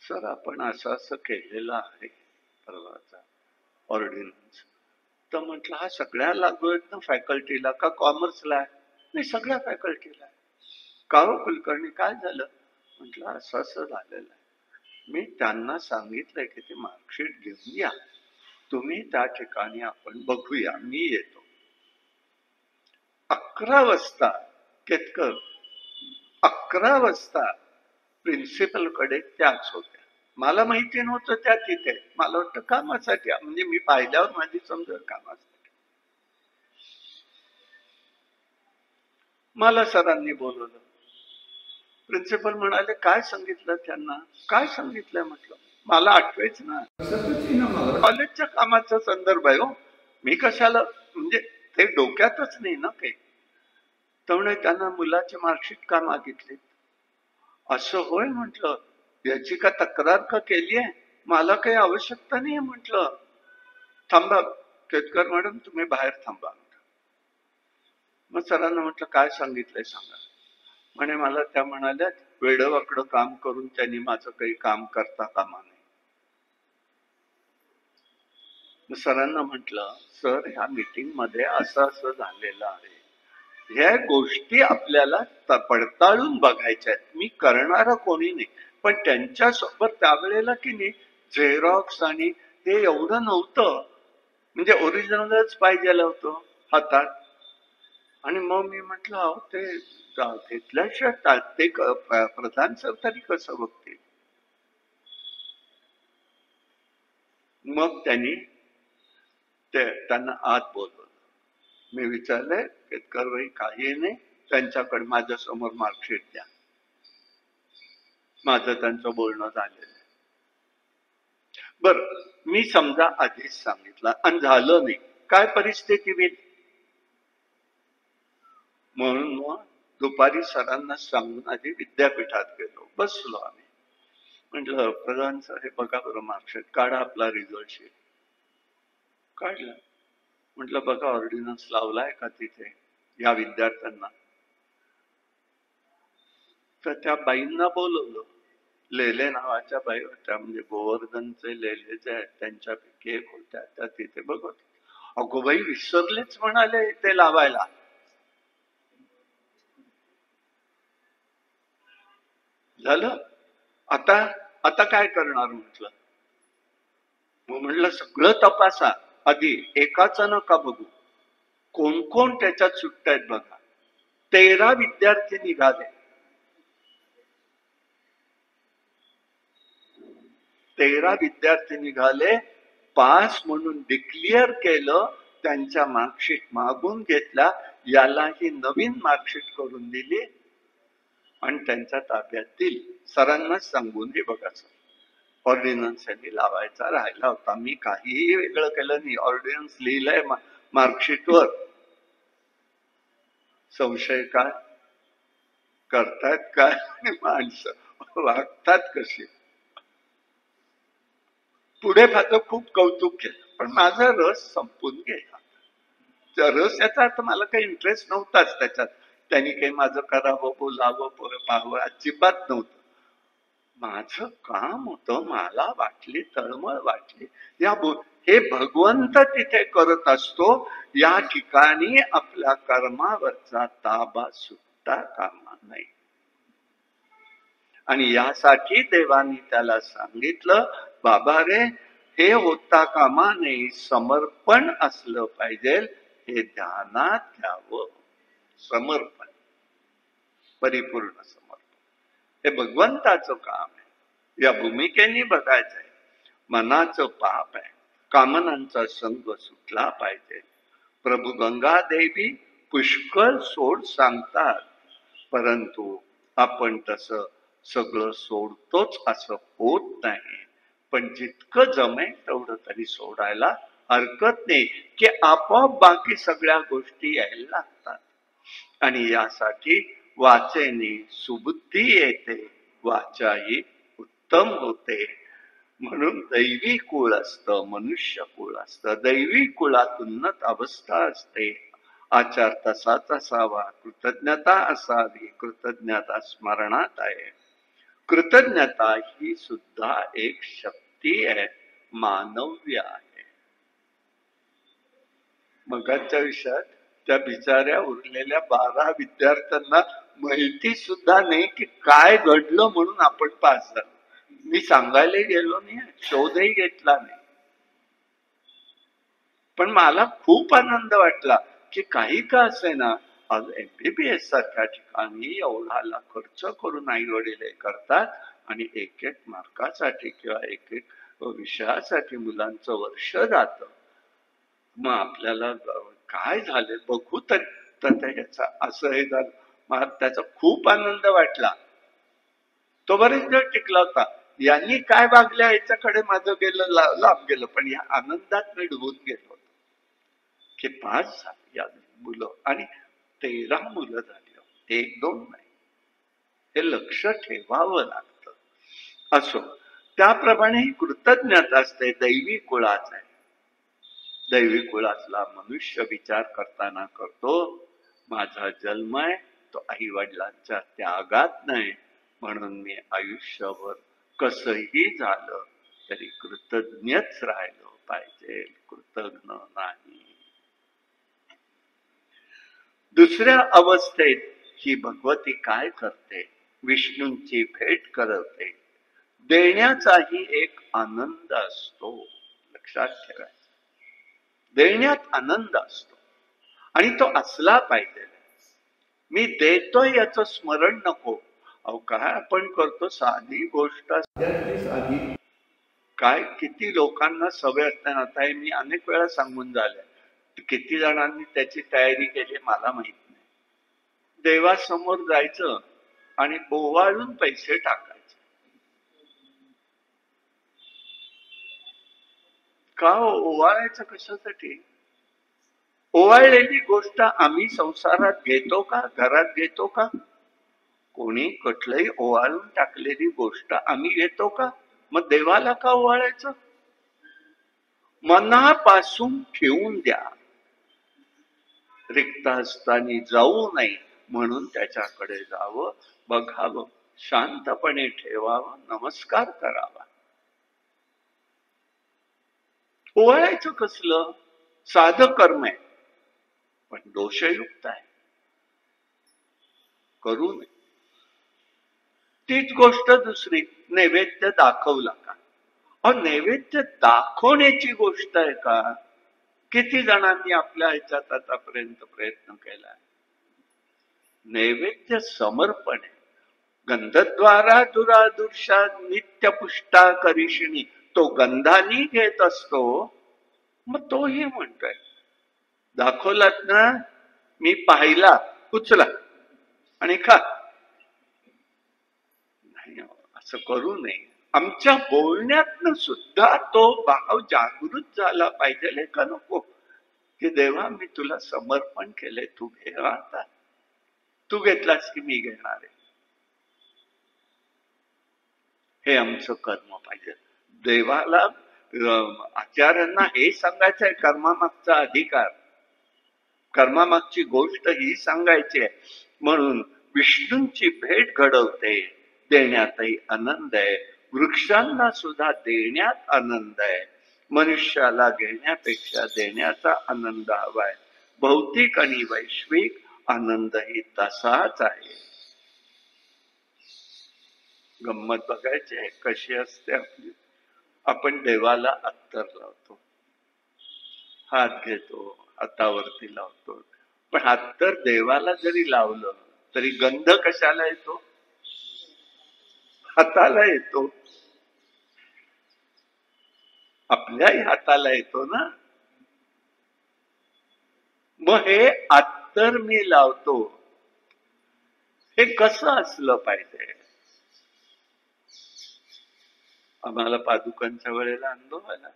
B: सर आपण असं असं केलेलं आहे परवाचा ऑर्डिनन्स. तर म्हटलं हा सगळ्या लागू आहेत ना फॅकल्टीला का कॉमर्सला आहे, नाही सगळ्या फॅकल्टीला आहे. का हो कुलकर्णी काय झालं, म्हटलं असं असं झालेलं आहे. मी त्यांना सांगितलंय की ते मार्कशीट घेऊन या तुम्ही, त्या ठिकाणी आपण बघूया, मी येतो. 11 वाजता केतकर 11 वाजता प्रिन्सिपल कडे त्याच होत्या. मला माहिती नव्हतं त्या तिथे, मला वाटतं कामासाठी, म्हणजे मी पाहिल्यावर माझी समजून कामासाठी. मला सरांनी बोलवलं. प्रिन्सिपल म्हणाले काय सांगितलं त्यांना, काय सांगितलंय म्हटलं, मला आठवायच ना, कॉलेजच्या कामाचा संदर्भ आहे हो, मी कशाला, म्हणजे ते डोक्यातच नाही ना काही. त्यामुळे त्यांना मुलाची मार्कशीट का मागितली, असं होय म्हटलं, याची का तक्रार का केली आहे, मला काही आवश्यकता नाही म्हटलं. थांबा केतकर मॅडम तुम्ही बाहेर थांबा. मग सरांना म्हटलं काय सांगितलंय सांगा. म्हणे मला त्या म्हणाल्या वेडवाकडं काम करून त्यांनी माझं काही काम करता कामा नये. मग सरांना म्हटलं, सर ह्या मीटिंग मध्ये असं असं झालेलं आहे, ह्या गोष्टी आपल्याला पडताळून बघायच्या आहेत. मी करणारं कोणी नाही, पण त्यांच्यासोबत त्यावेळेला की नाही झेरॉक्स आणि हे एवढं नव्हतं, म्हणजे ओरिजिनलच पाहिजे होतं हातात. आणि मग मी म्हटलं, अहो ते घेतल्याशिवाय ते प्रधान सर तरी कसं बघतील. मग त्यांना आत बोलवलं. मी विचारलंय, केतकर भाई काही नाही, त्यांच्याकडे माझ्या समोर मार्कशीट द्या. माझं त्यांचं बोलणं झालेलं आहे. बर, मी समजा आधीच सांगितलं आणि झालं नाही, काय परिस्थिती होईल. म्हणून मग दुपारी सरांना सांगून आधी विद्यापीठात गेलो. बसलो आम्ही. म्हटलं, प्रधान सर हे बघा बरं मार्कशीट, काढा आपला रिझल्ट शीट. काढला. म्हटलं, बघा ऑर्डिनन्स लावलाय का तिथे या विद्यार्थ्यांना. तर त्या बाईंना बोलवलं. लेले नावाच्या बाई होत्या, म्हणजे गोवर्धनचे लेले जे आहेत त्यांच्यापैकी एक होत्या. त्या तिथे बघत, अगो बाई विसरलेच म्हणाले ते लावायला. झालं. आता आता काय करणार म्हटलं. मग म्हटलं, सगळं तपासा आधी, एकाच नका बघू, कोण कोण त्याच्यात सुट्ट्यात बघा. 13 विद्यार्थी निघाले. 13 विद्यार्थी निघाले, पास म्हणून डिक्लेअर केलं. त्यांच्या मार्कशीट मागून घेतल्या, यालाही नवीन मार्कशीट करून दिली आणि त्यांच्या ताब्यात दिली. सरांनाच सांगून हे बघा सर, ऑर्डिनन्स यांनी लावायचा राहिला होता, मी काहीही वेगळं केलं नाही, ऑर्डिनन्स लिहिलंय मार्कशीटवर. संशय काय, करतायत काय आणि माणसं वागतात कशी. पुढे माझं खूप कौतुक केलं, पण माझा रस संपून गेला. रस याचा अर्थ मला काही इंटरेस्ट नव्हताच त्याच्यात. त्यांनी काही माझं करावं, बोलावं, पाहावं अजिबात नव्हतं. माझं काम होतं, मला वाटली तळमळ वाटली. हे भगवंत तिथे करत असतो, या ठिकाणी आपल्या कर्मावरचा ताबा सुटता कामा नये. आणि यासाठी देवानी त्याला सांगितलं, बाबा रे, हे होता कामा नये, समर्पण असलं पाहिजे, हे ध्यानात घ्यावं. समर्पण, परिपूर्ण समर्पण, हे भगवंताचं काम आहे. या भूमिकेने बघायचंय. मनाचं पाप आहे, कामनांचा संग सुटला पाहिजे. प्रभू गंगा देवी पुष्कळ सोड सांगतात, परंतु आपण तसं सगळं सोडतोच असं होत नाही. पण जितकं जमेल तेवढं तरी सोडायला हरकत नाही, की आपोआप बाकी सगळ्या गोष्टी यायला लागतात. आणि यासाठी वाचेने सुबुद्धी येते, वाचाही उत्तम होते. म्हणून दैवी कुळ असतं, मनुष्य कुळ असतं. दैवी कुळात उन्नत अवस्था असते, आचार तसाच असावा, कृतज्ञता असावी. कृतज्ञता स्मरणात आहे. कृतज्ञता ही सुद्धा एक शक्ती आहे, मानव्य आहे. मगाच्या विषयात त्या बिचाऱ्या उरलेल्या 12 विद्यार्थ्यांना माहिती सुद्धा नाही की काय घडलं म्हणून आपण पास झालो. मी सांगायला गेलो नाही, शोधही घेतला नाही. पण मला खूप आनंद वाटला की काही का असे ना, आज MBBS सारख्या ठिकाणी एवढा खर्च करून आई वडील हे करतात आणि एक एक मार्कासाठी किंवा एक एक विषयासाठी मुलांचं वर्ष जातं. मग आपल्याला काय झालं बघू तर ह्याचा असं हे झालं. मला त्याचा खूप आनंद वाटला. तो बरेच वेळ टिकला होता. यांनी काय वागल्या याच्याकडे माझं गेलं, लांब गेलं, पण या आनंदात मी डुबून गेलो होतो की 5 झाली या मुलं आणि 13 मुलं झाली, 1-2 नाही. हे लक्ष ठेवावं लागतं. असो, त्याप्रमाणे ही कृतज्ञता असते, दैवी कुळाच आहे. दैवी कुळातला मनुष्य विचार करताना करतो, माझा जन्म आहे तो आई वडिलांच्या त्यागात नाही, म्हणून मी आयुष्यभर कसंही झालं तरी कृतज्ञच राहिलो. पाहिजे, कृतघ्न नाही. दुसऱ्या अवस्थेत ही भगवती काय करते? विष्णूंची भेट करते. देण्याचाही एक आनंद असतो, लक्षात ठेवायचं. देण्यात आनंद असतो आणि तो असला पाहिजे. मी देतोय याचं स्मरण नको. अहो काय आपण करतो, साधी गोष्ट साधी, काय किती लोकांना सवय असताना, आता मी अनेक वेळा सांगून झाले, किती जणांनी त्याची तयारी केली मला माहित नाही. देवासमोर जायचं आणि ओवाळून पैसे टाकायचे. का ओवाळायचं कशासाठी? ओवाळलेली गोष्ट आम्ही संसारात घेतो का, घरात घेतो का? कोणी कुठलंही ओवाळून टाकलेली गोष्ट आम्ही घेतो का? मग देवाला का ओवाळायचं? मनापासून ठेवून द्या. रिक्त हस्तानी जाऊ नये म्हणून त्याच्याकडे जावं, बघावं, शांतपणे ठेवावं, नमस्कार करावा. ओवाळायचं कसलं? साधं कर्म आहे, पण दोषयुक्त आहे, करू नये. तीच गोष्ट दुसरी, नैवेद्य दाखवला का? नैवेद्य दाखवण्याची गोष्ट आहे का? किती जणांनी आपल्या ह्याच्यात आतापर्यंत प्रयत्न केला? नैवेद्य समर्पण आहे. गंधद्वारा दुरादुर्शा नित्य पुष्टा करिशिणी, तो गंधानी घेत असतो. मग तोही म्हणतोय, दाखवलात ना, मी पाहिला, उचला आणि खा. नाही, असं करू नये. आमच्या बोलण्यातनं सुद्धा तो भाव जागृत झाला पाहिजे का नको? की देवा मी तुला समर्पण केले, तू घे. आता तू घेतलास की मी घेणार आहे. हे आमचं कर्म पाहिजे. देवाला आचार्यांना हे सांगायचं आहे, कर्मामागचा अधिकार, कर्मामागची गोष्ट ही सांगायची आहे. म्हणून विष्णूंची भेट घडवते, देण्यातही आनंद आहे. वृक्षांना सुद्धा देण्यात आनंद आहे. मनुष्याला घेण्यापेक्षा देण्याचा आनंद हवाय. भौतिक आणि वैश्विक आनंदही तसाच आहे. गंमत बघायची आहे कशी असते आपली. आपण देवाला अत्तर लावतो, हात घेतो, हातावरती लावतो, पण अत्तर देवाला जरी लावलं तरी गंध कशाला येतो? हाताला येतो. आपल्याही हाताला येतो ना. मग हे अत्तर मी लावतो, हे कसं असलं पाहिजे? आम्हाला पादुकांच्या वेळेला अनुभव आला,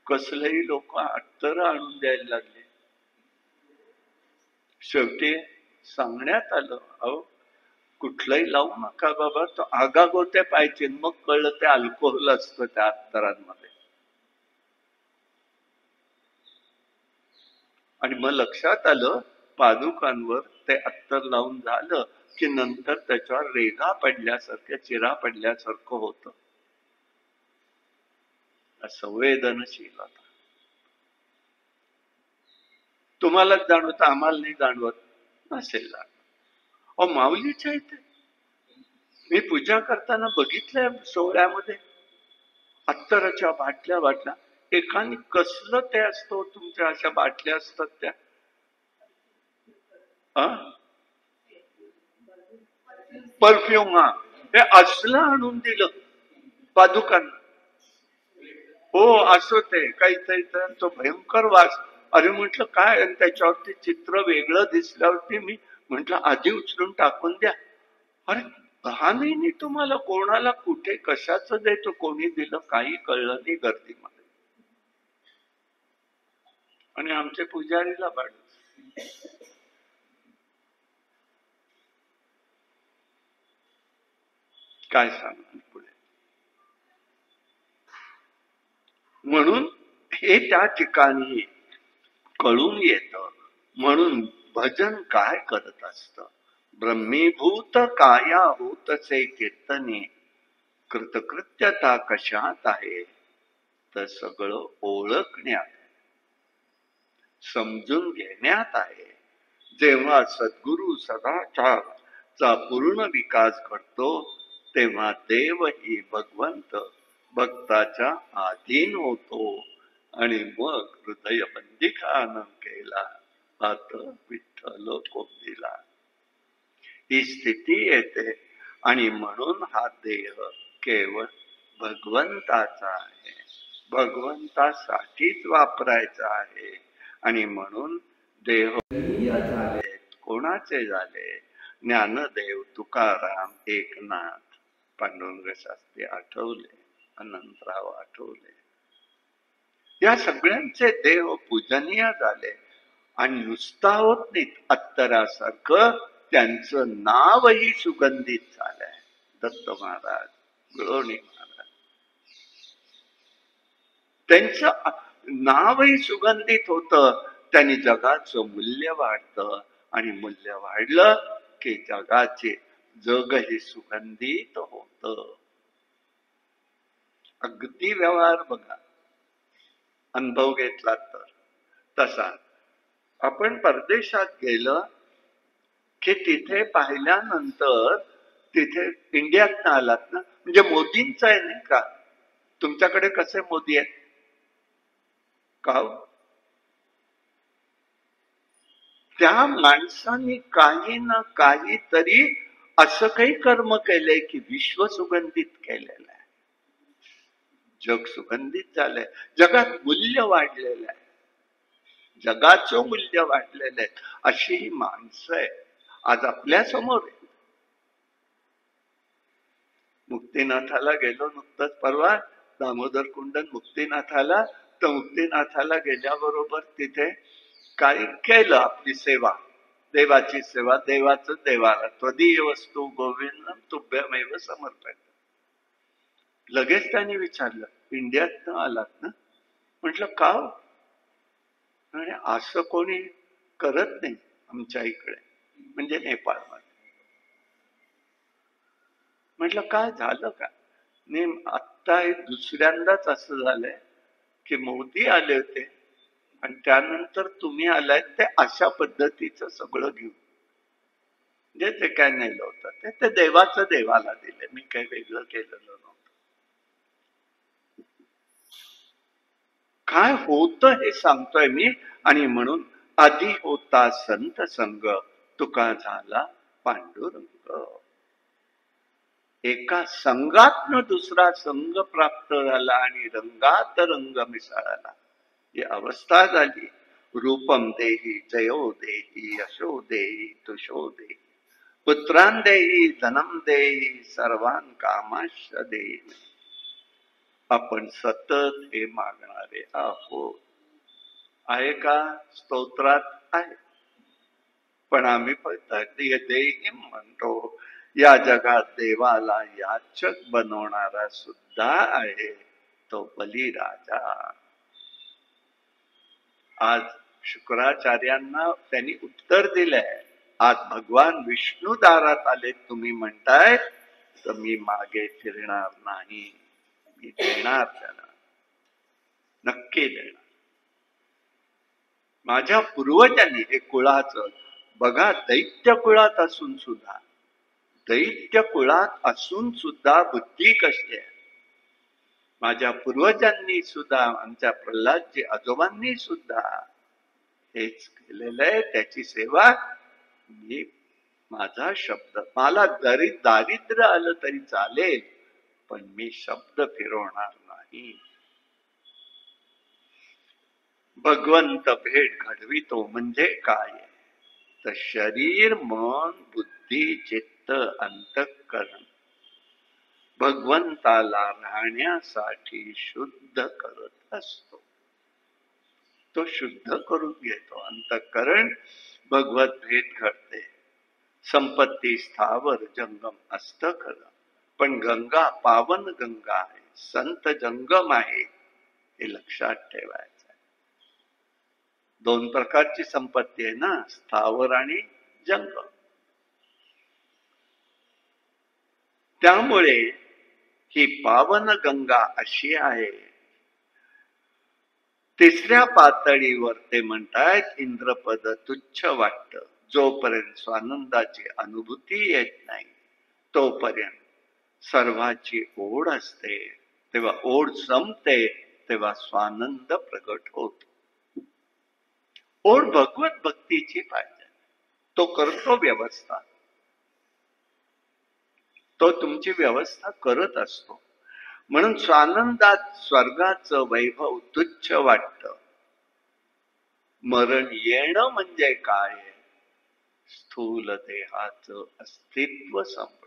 B: कसलेही लोक अत्तर आणून द्यायला लागले. शेवटी सांगण्यात आलं, अहो कुठलंही लावू नका बाबा, तो आगागोते पाहिजे. मग कळलं ते अल्कोहोल असतं त्या अत्तरांमध्ये. आणि मग लक्षात आलं, पादुकांवर ते अत्तर लावून झालं की नंतर त्याच्यावर रेघा पडल्यासारख्या, चिरा पडल्यासारखं होतं. संवेदनशील होता. तुम्हालाच जाणवत, आम्हाला नाही जाणवत. नसेल जाणवत. माऊलीच्या इथे मी पूजा करताना बघितलंय सोहळ्यामध्ये अत्तराच्या बाटल्या बाटल्या. एकाने कसलं ते असतो, तुमच्या अशा बाटल्या असतात त्या, परफ्यूम, हा, हे असलं आणून दिलं पादुकांना. हो, असं ते काहीतरी तो भयंकर वास. अरे म्हटलं काय? आणि त्याच्यावरती चित्र वेगळं दिसल्यावरती मी म्हटलं आधी उचलून टाकून द्या. अरे भानही तुम्हाला, कोणाला कुठे कशाचं देतो, कोणी दिलं काही कळलं नाही गर्दीमध्ये. आणि आमचे पुजारीला पाडलं. काय सांगणार पुढे? म्हणून हे त्या ठिकाणी कळून येतं. म्हणून भजन काय करत असतं? ब्रह्मीभूत काया होतसे कीर्तने, कृतकृत्यता कशात आहे? तर सगळं ओळखण्यात, समजून घेण्यात आहे. जेव्हा सद्गुरु सदाचारचा पूर्ण विकास घडतो तेव्हा देवही भगवंत भक्ताच्या अधीन होतो आणि मग हृदय बंदिखान केला हात विठ्ठल कोंबीला, ही स्थिती येते. आणि म्हणून हा देह केवळ भगवंताचा आहे, भगवंतासाठीच वापरायचा आहे. आणि म्हणून देह झाले, कोणाचे झाले? ज्ञानदेव, तुकाराम, एकनाथ, पांडुरंग शास्त्री आठवले, अनंतराव आठवले, या सगळ्यांचे देह पूजनीय झाले. आणि नुसता होत नाहीत, अत्तरासारखं त्यांचं नावही सुगंधित झालंय. दत्त महाराज, गृहणी महाराज, त्यांचं नावही सुगंधित होतं. त्यांनी जगाचं मूल्य वाढतं आणि मूल्य वाढलं की जगही सुगंधित होतं. अगदी व्यवहार बघा, अनुभव घेतला तर तसा. आपण परदेशात गेलं की तिथे पाहिल्यानंतर, तिथे इंडियात आलात ना, म्हणजे मोदींचं आहे नाही का, तुमच्याकडे कसे मोदी आहेत का? त्या माणसाने काही ना काहीतरी असं काही कर्म केलंय की विश्व सुगंधित केलेलं आहे, जग सुगंधित झालंय, जगात मूल्य वाढलेलं आहे, जगाचं मूल्य वाढलेलं आहे. अशी ही माणसं आहे आज आपल्या समोर आहे. मुक्तिनाथाला गेलो नुकतंच परवा, दामोदर कुंडन मुक्तिनाथाला. तर मुक्तिनाथाला गेल्याबरोबर तिथे काय केलं, आपली सेवा, देवाची सेवा, देवाचं देवाला, त्वदीय वस्तू गोविंद तुभ्यमेव समर्पयामि. लगेच त्यांनी विचारलं, इंडियात आलात ना? म्हटलं का? आणि असं कोणी करत नाही आमच्या इकडे, म्हणजे नेपाळमध्ये. म्हटलं काय झालं का? नाही, आत्ता दुसऱ्यांदाच असं झालंय की मोदी आले होते आणि त्यानंतर तुम्ही आलाय, ते अशा पद्धतीचं सगळं घेऊन, जे ते काय नेलं होतं ते देवाचं देवाला दिले, मी काही वेगळं केलेलं नव्हतं. काय होतं हे सांगतोय मी. आणि म्हणून आधी होता संत संग, तुका झाला पांडुरंग. एका संघातनं दुसरा संघ प्राप्त झाला आणि रंगात रंग मिसळला, ही अवस्था झाली. रूपम देही जयो देही यशो देही तुषो देही, पुत्रान देही धनम देही सर्वान कामाश देही. आपण सतत हे मागणारे आहोत. आहे का? स्तोत्रात आहे, पण आम्ही फक्त देही म्हणतो. या जगात देवाला याचक बनवणारा सुद्धा आहे, तो बलिराजा. आज शुक्राचार्यांना त्यांनी उत्तर दिलंय. आज भगवान विष्णू दारात आले, तुम्ही म्हणताय तर मी मागे फिरणार नाही, मी देणार त्याला, नक्की देणार. माझ्या पूर्वजांनी हे कुळाचं बघा, दैत्य कुळात असून सुद्धा, दैत्य कुळात असून सुद्धा बुद्धी कशी आहे. माझ्या पूर्वजांनी सुद्धा, आमच्या प्रल्हादजी आजोबांनी सुद्धा हेच केलेलं आहे. त्याची सेवा मी, माझा शब्द, मला जरी दारिद्र्य आलं तरी चालेल, पण मी शब्द फिरवणार नाही. भगवंत भेट घडवितो म्हणजे काय? तर शरीर, मन, बुद्धी, चित्त, अंतःकरण भगवंताला राहण्यासाठी शुद्ध करत असतो. तो शुद्ध करून घेतो. अंतःकरण भगवत भेट घडते. संपत्ती स्थावर जंगम असतं खरं, पण गंगा पावन गंगा आहे, संत जंगम आहे, हे लक्षात ठेवायचं. दोन प्रकारची संपत्ती आहे ना, स्थावर आणि जंगम. त्यामुळे ही पावन गंगा अशी आहे तिसऱ्या पातळीवर ते म्हणतायत इंद्रपद तुच्छ वाटतं. जोपर्यंत स्वानंदाची अनुभूती येत नाही तोपर्यंत सर्वाची ओढ असते. तेव्हा ओढ संपते तेव्हा स्वानंद प्रगट होतो. ओढ भगवत भक्तीची पाहिजे. तो करतो व्यवस्था. तो तुमची व्यवस्था करत असतो. म्हणून स्वानंदात स्वर्गाचं वैभव तुच्छ वाटतं. मरण येणं म्हणजे काय? स्थूल देहाचं अस्तित्व संपणं.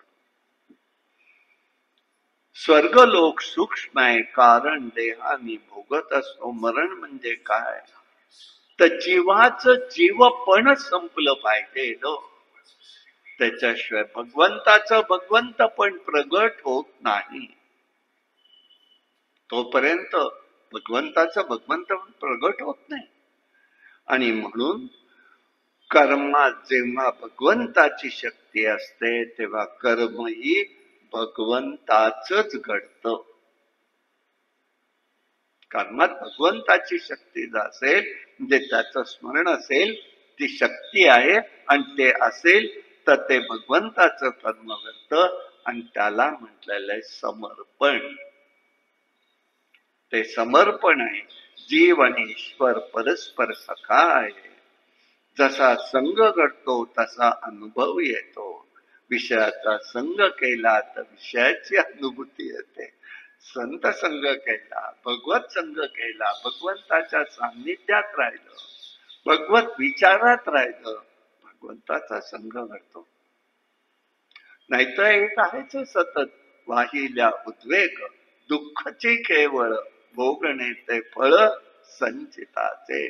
B: स्वर्गलोक सूक्ष्म आहे, कारण देहाने भोगत असतो. मरण म्हणजे काय? तर जीवाचं जीवपण संपलं पाहिजे. त्याच्याशिवाय भगवंताचं भगवंतपण प्रगट होत नाही. तोपर्यंत भगवंताचं भगवंतपण प्रगट होत नाही. आणि म्हणून कर्मात जेव्हा भगवंताची शक्ती असते तेव्हा कर्मही भगवंताचंच घडतं. कर्मात भगवंताची शक्ती असेल म्हणजे त्याचं स्मरण असेल, ती शक्ती आहे आणि ते असेल तर ते भगवंताचं कर्म घडतं आणि त्याला म्हटलेलं आहे समर्पण. ते समर्पण आहे. जीव आणि ईश्वर परस्पर सखा आहे. जसा संग घडतो तसा अनुभव येतो. विषयाचा संग केला तर विषयाची अनुभूती येते. संत संग केला, भगवत संग केला, भगवंताच्या सान्निध्यात राहिलं, भगवत विचारात राहिलं, भगवंताचा संग घडतो. नाहीतर एक आहेच सतत वाहिल्या उद्वेग, दुःखाची केवळ भोगणे ते फळ संचिताचे.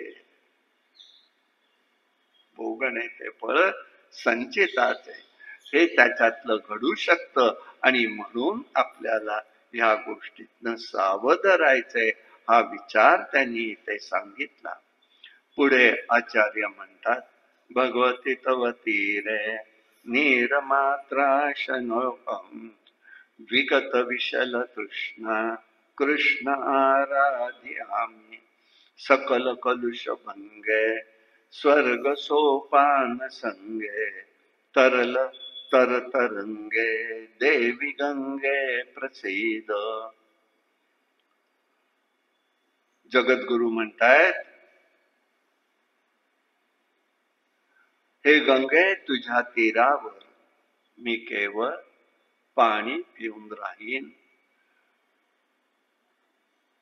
B: भोगणे ते फळ संचिताचे. हे त्याच्यातलं घडू शकतं आणि म्हणून आपल्याला ह्या गोष्टीतनं सावध राहायचंय. हा विचार त्यांनी इथे सांगितला. पुढे आचार्य म्हणतात, भगवती तव तीरे नीरमात्राशनोपम विगत विशल तृष्णा कृष्ण आराध्यामि सकल कलुष भंगे स्वर्ग सोपान संगे तरल तर तरंगे देवी गंगे प्रसीद. जगद्गुरु म्हणतायत, हे गंगे तुझ्या तीरावर मी केवळ पाणी पिऊन राहीन.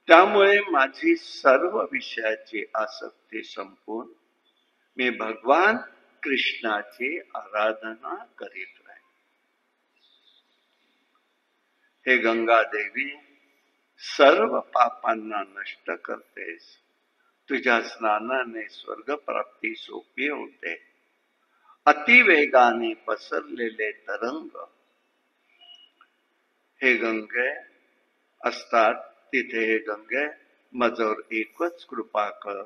B: त्यामुळे माझी सर्व विषयाची आसक्ती संपून मी भगवान कृष्णाची आराधना करीत राहीन. हे गंगा देवी, सर्व पापांना नष्ट करतेस. तुझ्या स्नानाने स्वर्ग प्राप्ती सोपी होते. अतिवेगाने पसरलेले तरंग हे गंगे असतात. तिथे हे गंगे माझ्यावर एकच कृपा कर,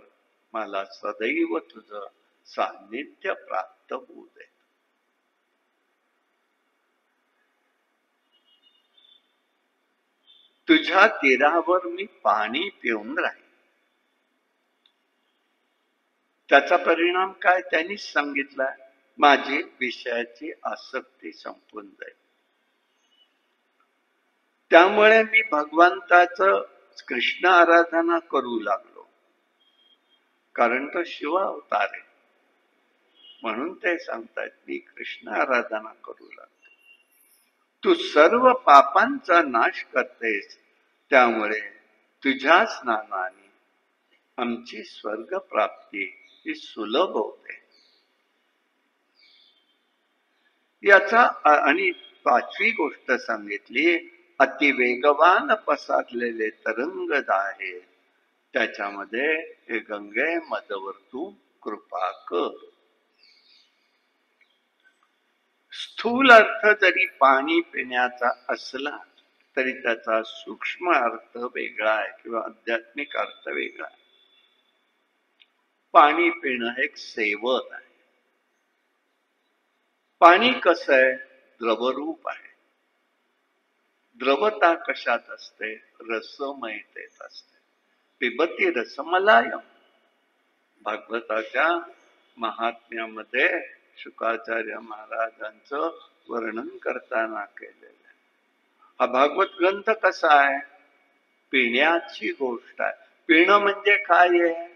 B: मला सदैव तुझं सान्निध्य प्राप्त होऊ दे. तुझ्या तीरावर मी पाणी पिऊन राहीन. त्याचा परिणाम काय त्यांनीच सांगितला, माझी विषयाची आसक्ती संपून जाईल. त्यामुळे मी भगवंताचं कृष्ण आराधना करू लागलो, कारण तो शिव अवतार आहे. म्हणून ते सांगतात मी कृष्ण आराधना करू लागलो. तू सर्व पापांचा नाश करतेस, त्यामुळे तुझ्या स्नानाने आमची स्वर्ग प्राप्ती ही सुलभ होते. याचा आणि पाचवी गोष्ट सांगितली, अतिवेगवान पसरलेले तरंग आहेत, त्याच्यामध्ये हे गंगे मदवर तू कृपा कर. स्थूल अर्थ जरी पाणी पिण्याचा असला तरी त्याचा सूक्ष्म अर्थ वेगळा आहे किंवा आध्यात्मिक अर्थ वेगळा आहे. पाणी पिणं एक सेवन आहे. पाणी कसं आहे? द्रवरूप आहे. द्रवता कशात असते? रसमयतेत असते. पिबती रसमलायम. भागवताच्या महात्म्यामध्ये शुकाचार्य महाराजांचं वर्णन करताना केलेलं आहे. हा भागवत ग्रंथ कसा आहे? पिण्याची गोष्ट आहे. पिणं म्हणजे काय आहे?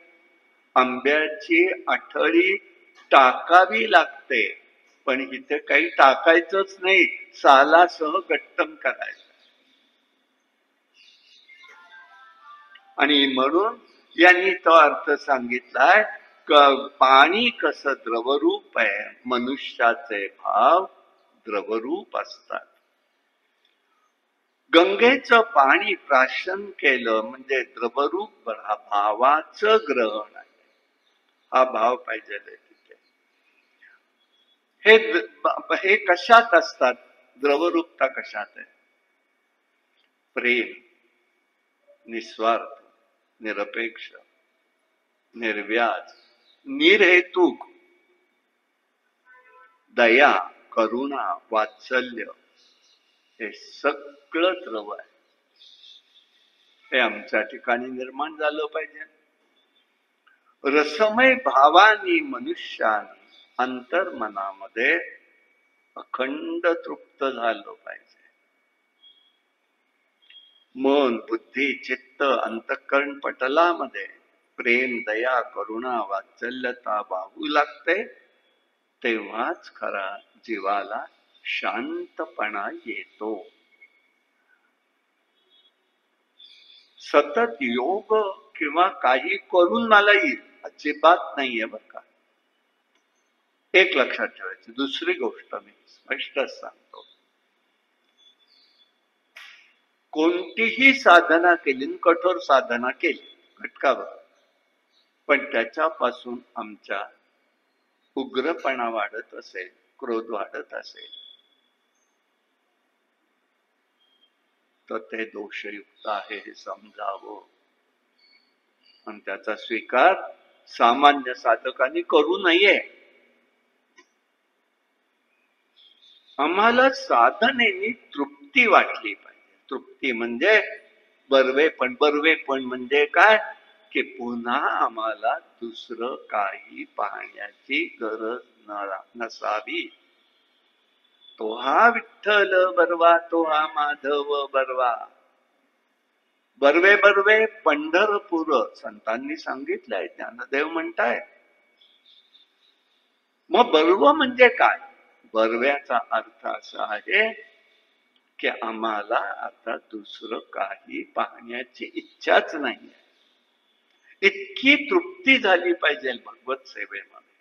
B: आंब्याची आठळी टाकावी लागते, पण इथे काही टाकायचंच नाही, सालासह गट्टम करायचं. आणि म्हणून यांनी तो अर्थ सांगितलाय, पाणी कसं द्रवरूप आहे, मनुष्याचे भाव द्रवरूप असतात. गंगेचं पाणी प्राशन केलं म्हणजे द्रवरूप भावाचं ग्रहण आहे. हा भाव पाहिजे तिथे. हे कशात असतात? द्रवरूपता कशात आहे? प्रेम, निस्वार्थ, निरपेक्ष, निर्व्याज, निर्हेतुक, दया, करुणा, वात्सल्य, हे सगळं द्रव आहे. हे आमच्या ठिकाणी निर्माण झालं पाहिजे. रसमय भावानी मनुष्याने अंतर्मनामध्ये अखंड तृप्त झालं पाहिजे. मन, बुद्धी, चित्त, अंतःकरण पटलामध्ये प्रेम, दया, करुणा, वात्सल्यता वाहू लागते, तेव्हाच खरा जीवाला शांतपणा येतो. सतत योग किंवा काही करून मला येईल अजिबात नाहीये बरं का. एक लक्षात ठेवायची. दुसरी गोष्ट मी स्पष्टच सांगतो, कोणतीही साधना केली, कठोर साधना केली घटकावर, पण त्याच्यापासून आमच्या उग्रपणा वाढत असेल, क्रोध वाढत असेल, तर ते दोषयुक्त आहे हे समजावं. आणि त्याचा स्वीकार सामान्य साधकांनी करू नये. आम्हाला साधनेने तृप्ती वाटली पाहिजे. तृप्ती म्हणजे बर्वेपण. बर्वेपण म्हणजे काय? की पुन्हा आम्हाला दुसरं काही पाहण्याची गरज नसावी. तो हा विठ्ठल बरवा, तो हा माधव बरवा. बर्वे बर्वे पंढरपूर संतांनी सांगितलंय, ज्ञानदेव म्हणताय. मग बर्व म्हणजे काय? बर्व्याचा अर्थ असा आहे की आम्हाला आता दुसरं काही पाहण्याची इच्छाच नाही. इतकी तृप्ती झाली पाहिजे भगवत सेवेमध्ये.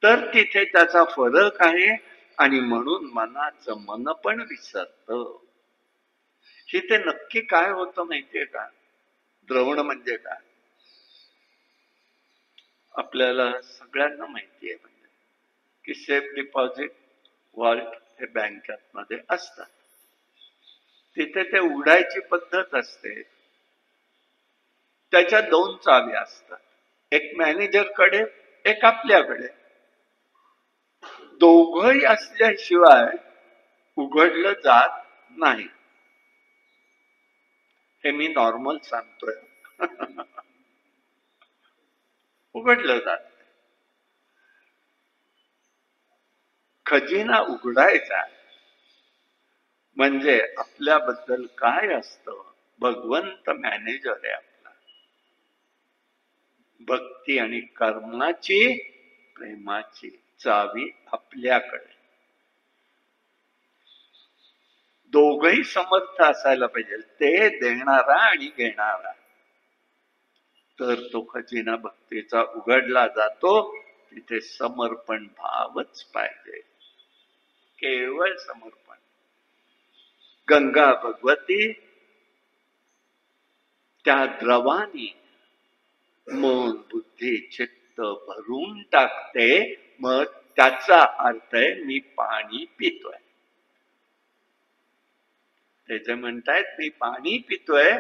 B: तर तिथे त्याचा फरक आहे. आणि म्हणून मनाचं मन पण विसरतं. इथे नक्की काय होतं माहितीये का? द्रवण म्हणजे काय आपल्याला सगळ्यांना माहिती आहे. म्हणजे की सेफ डिपॉझिट वॉल्ट हे बँकांमध्ये असतात. तिथे ते उघडायची पद्धत असते. त्याच्या 2 चाव्या असतात, एक मॅनेजरकडे, एक आपल्याकडे. दोघंही असल्याशिवाय उघडलं जात नाही. हे मी नॉर्मल सांगतोय. उघडलं जात. खजिना उघडायचा म्हणजे आपल्याबद्दल काय असतं, भगवंत मॅनेजर आहे आपला. भक्ती आणि कर्माची, प्रेमाची चावी आपल्याकडे. दोघही समर्थ असायला पाहिजे, ते देणारा आणि घेणारा. तर तो खजिना भक्तीचा उघडला जातो. तिथे समर्पण भावच पाहिजे, केवळ समर्पण. गंगा भगवती त्या द्रवानी मन, बुद्धी, चित्त भरून टाकते. मग त्याचा अर्थ आहे मी पाणी पितोय. ते जे म्हणतायत मी पाणी पितोय,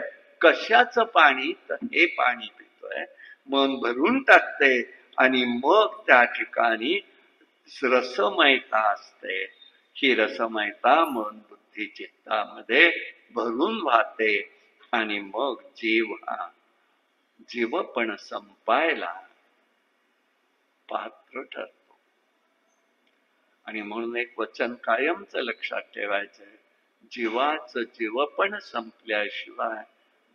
B: कशाचं पाणी? तर हे पाणी पितोय. मन भरून टाकते आणि मग त्या ठिकाणी रसमयता असते. ही रसमयता मन, बुद्धी, चित्तामध्ये भरून वाहते. आणि मग जीवपण संपायला पात्र ठरतो. आणि म्हणून एक वचन कायमचं लक्षात ठेवायचंय, जीवाचं जीवपण संपल्याशिवाय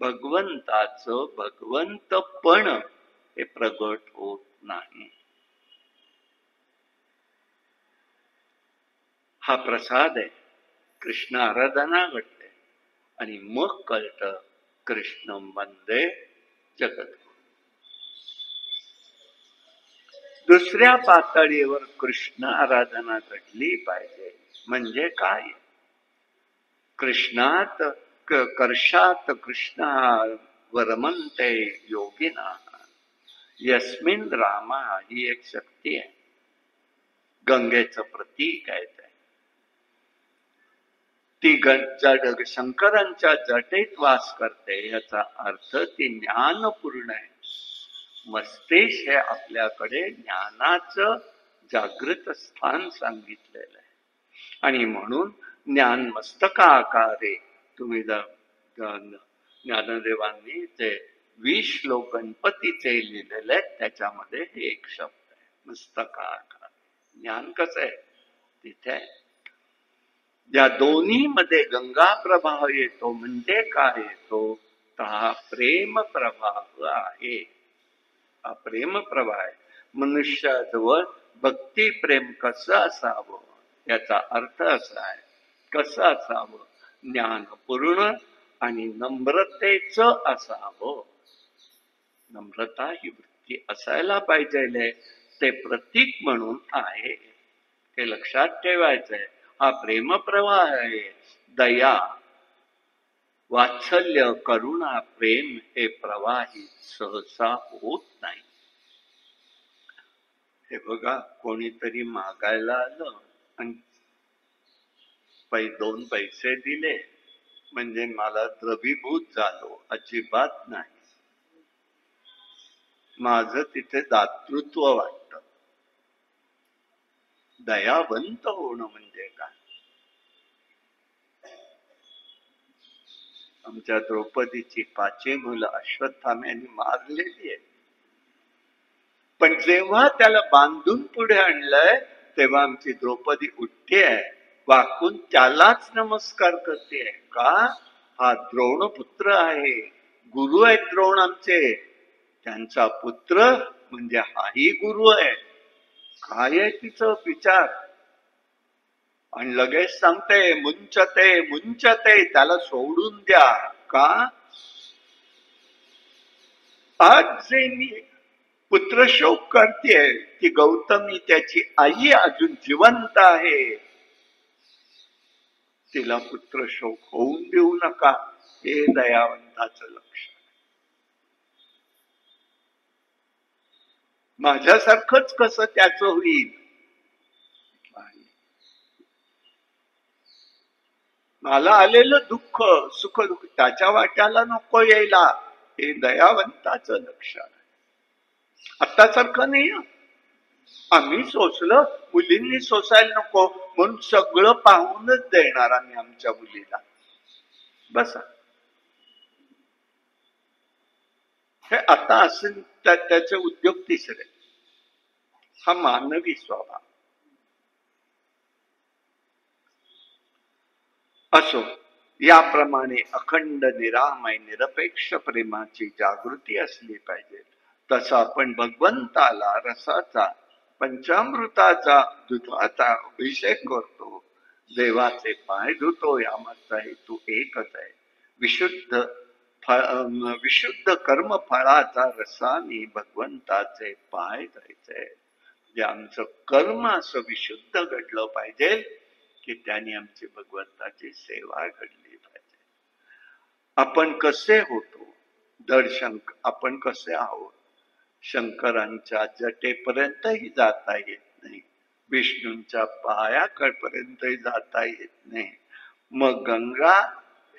B: भगवंताचं भगवंतपण हे प्रगट होत नाही. हा प्रसाद आहे. कृष्ण आराधना घडते आणि मग कळतं कृष्ण वंदे जगद्गुरु. दुसऱ्या पातळीवर कृष्ण आराधना घडली पाहिजे. म्हणजे काय? कृष्णात कर्षात कृष्ण वरमंते योगिना यस्मिन रामा ही एक शक्ती आहे. गंगेचं प्रतीक आहे ते. ती शंकरांच्या जटेत वास करते. याचा अर्थ ती ज्ञानपूर्ण आहे. मस्तिष्क हे आपल्याकडे ज्ञानाचं जागृत स्थान सांगितलेलं आहे. आणि म्हणून ज्ञान मस्तकाकारे, तुम्ही ज्ञानदेवांनी ते 20 श्लोक गणपतीचे लिहिलेले आहेत, त्याच्यामध्ये हे एक शब्द आहे, मस्तकाकार. ज्ञान कसं आहे तिथे. या दोन्ही मध्ये गंगा प्रवाह येतो. म्हणजे काय येतो? तर हा प्रेम प्रवाह आहे. हा प्रेम प्रवाह आहे. मनुष्याजवळ भक्ती प्रेम कसं असावं याचा अर्थ असा आहे. कसं असावं? ज्ञानपूर्ण आणि नम्रतेचं असावं. नम्रता ही वृत्ती असायला पाहिजे. ते प्रतीक म्हणून आहे. हे लक्षात ठेवायचंय. हा प्रेमप्रवाह आहे. दया, वात्सल्य, करुणा, प्रेम हे प्रवाही सहसा होत नाही. हे बघा, कोणीतरी मागायला आलं आणि 2 पैसे दिले म्हणजे मला द्रवीभूत झालो, अजिबात नाही. माझं तिथे दातृत्व वाटतं. दयावंत होणं म्हणजे काय? आमच्या द्रौपदीची 5 मुलं अश्वत्थाम्याने मारलेली आहेत. पण जेव्हा त्याला बांधून पुढे आणलंय तेव्हा आमची द्रौपदी उठते आहे, वाकून त्यालाच नमस्कार करते. का? हा द्रोणपुत्र आहे. गुरु आहेत द्रोण आमचे. त्यांचा पुत्र म्हणजे हाही गुरु आहे. काय आहे तिचं विचार? आणि लगेच सांगते मुंचते मुंचते, त्याला सोडून द्या. का? आज जे मी पुत्रशोक करते, ती गौतमी त्याची आई अजून जिवंत आहे. तिला पुत्रशोक होऊन देऊ नका. हे दयावंताचं लक्ष. माझ्यासारखंच कसं त्याचं होईल? मला आलेलं दुःख सुख दुःख त्याच्या वाट्याला नको यायला. हे दयावंताचं लक्षण आहे. आत्तासारखं नाही. आम्ही सोसलं, मुलींनी सोसायला नको म्हणून सगळं पाहूनच देणार आम्ही आमच्या मुलीला. बस हे आता असेल त्याचे उद्योग तिसरे. हा मानवी स्वभाव असो. याप्रमाणे अखंड निरामय निरपेक्ष प्रेमाची जागृती असली पाहिजे. तसं आपण भगवंताला रसाचा पंचामृताचा दुधाचा अभिषेक करतो, देवाचे पाय धुतो. यामागचा हेतू एकच आहे. विशुद्ध कर्म फळाचा रसाने भगवंताचे पाय धुवायचे. जे आमचं कर्म असं विशुद्ध घडलं पाहिजे की त्याने आमची भगवंताची सेवा घडली पाहिजे. आपण कसे होतो? आपण कसे आहोत? शंकरांच्या जटेपर्यंतही जाता येत नाही, विष्णूंच्या पायाकडपर्यंतही जाता येत नाही. मग गंगा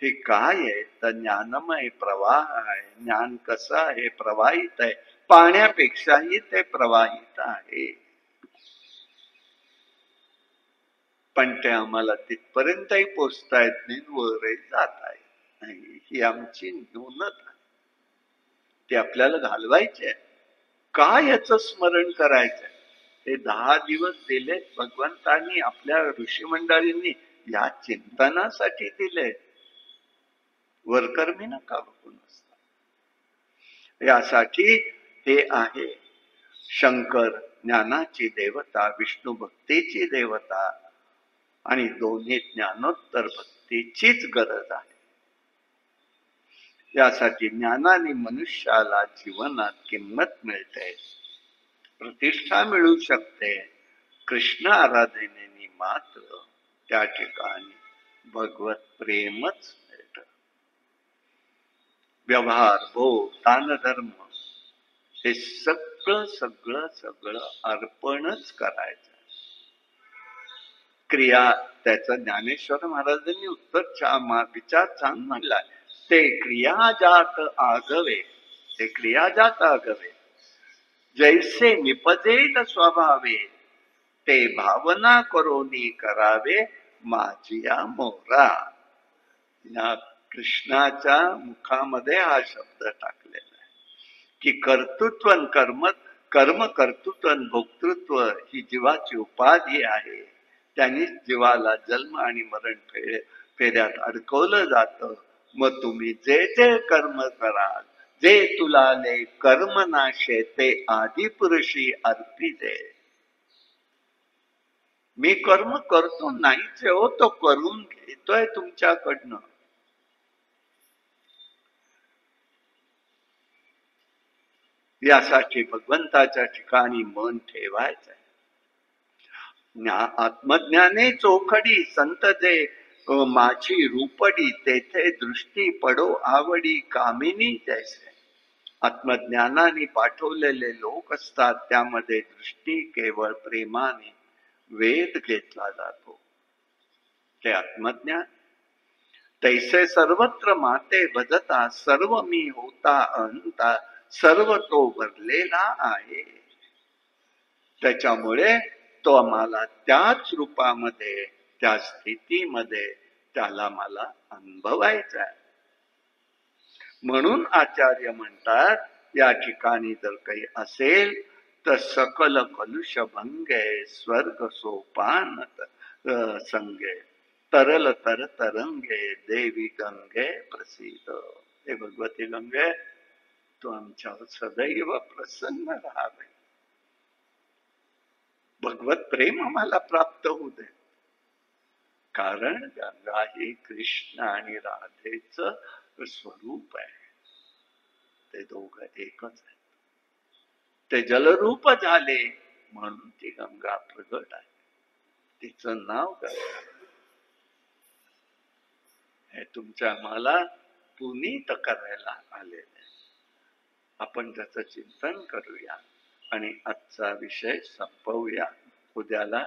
B: हे काय आहे? तर ज्ञानमय प्रवाह आहे. ज्ञान कसं आहे? प्रवाहित आहे. पाण्यापेक्षाही ते प्रवाहित आहे. पण ते आम्हाला तिथपर्यंतही पोचता येत नाही, वरही जाता येत नाही. ही आमची न्यूनता आहे. ते आपल्याला घालवायचे आहे. का याचं स्मरण करायचंय? हे 10 दिवस दिले भगवंतांनी, आपल्या ऋषी मंडळींनी या चिंतनासाठी दिले. वरकर्मी नका बघू नसता. यासाठी हे आहे शंकर ज्ञानाची देवता, विष्णू भक्तीची देवता आणि दोन्ही ज्ञानोत्तर भक्तीचीच गरज आहे. यासाठी ज्ञानाने मनुष्याला जीवनात किंमत मिळते, प्रतिष्ठा मिळू शकते. कृष्ण आराधनेने मात्र त्या ठिकाणी भगवत प्रेमच मिळत. व्यवहार, भोग, दानधर्म हे सगळं सगळं सगळं अर्पणच करायचं. क्रिया, त्याचं ज्ञानेश्वर महाराजांनी विचार छान म्हणलाय. ते क्रियाजात आगवे, ते क्रियाजात आगवे, जैसे निपजेल स्वभावे, ते भावना करोनी करावे माझिया मोरा. या कृष्णाच्या मुखामध्ये हा शब्द टाकलेला आहे की कर्तृत्व कर्म कर्तृत्व भोक्तृत्व ही जीवाची उपाधी आहे. त्यांनी जीवाला जन्म आणि मरण फेऱ्यात अडकवलं जातं. मग तुम्ही जे जे कर्म कराल, जे तुलाले कर्म नाशे, ते आदिपुरुषी अर्पिते. मी कर्म करतो नाहीच हो, तो करून घेतोय तुमच्याकडनं. यासाठी भगवंताच्या ठिकाणी मन ठेवायचं आहे. आत्मज्ञाने चोखडी संत जे माझी रूपडी, तेथे दृष्टी पडो आवडी कामिनी जैसे. आत्मज्ञानाने पाठवलेले लोक असतात, त्यामध्ये दृष्टी केवळ प्रेमाने वेद घेतला जातो. ते आत्मज्ञान. तैसे सर्वत्र माते भजता, सर्व मी होता अहंता, सर्व तो भरलेला आहे. त्याच्यामुळे तो आम्हाला त्याच रूपामध्ये, त्या स्थितीमध्ये त्याला मला अनुभवायचा आहे. म्हणून आचार्य म्हणतात, या ठिकाणी जर काही असेल तर सकल कलुष भंगे, स्वर्ग सोपान संगे, तरल तर तरंगे, देवी गंगे प्रसिद्ध. हे भगवती गंगे, तो आमच्यावर सदैव प्रसन्न राहावे. भगवत प्रेम आम्हाला प्राप्त होऊ दे. कारण गंगा ही कृष्ण आणि राधेचं स्वरूप आहे. ते दोघं एकच आहे. ते जलरूप झाले म्हणून ती गंगा प्रगट आहे. तिचं नाव गंगा. हे तुमच्या मला पुनीत करायला आलेलं आहे. आपण त्याचं चिंतन करूया आणि आजचा विषय संपवूया. उद्याला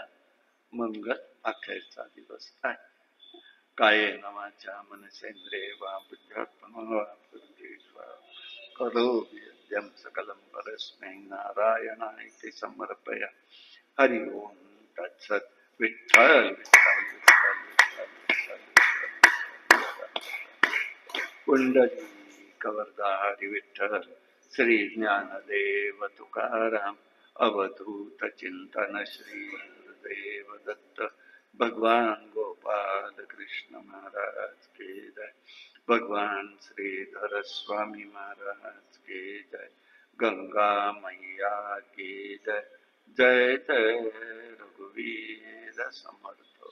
B: मंगल अखेरचा दिवस आहे. कायेन वाचा मनसेंद्रिये वा बुद्ध्यात्मना करोमि यद्यं सकलं परस्मै नारायणाय समर्पया. हरि ओम तत्सत्. विठ्ठल विठ्ठल विठ्ठल विठ्ठल विठ्ठल. कुंडली कवरदा हरि विठ्ठल. श्री ज्ञानदेव तुकाराम अवधूत चिंतन श्री गुरुदेव दत्त. भगवान गोपाल कृष्ण महाराज के जय. भगवान श्रीधर स्वामी महाराज के जय. गंगा मैया की जय. जय जय रघुवीर समर्थ.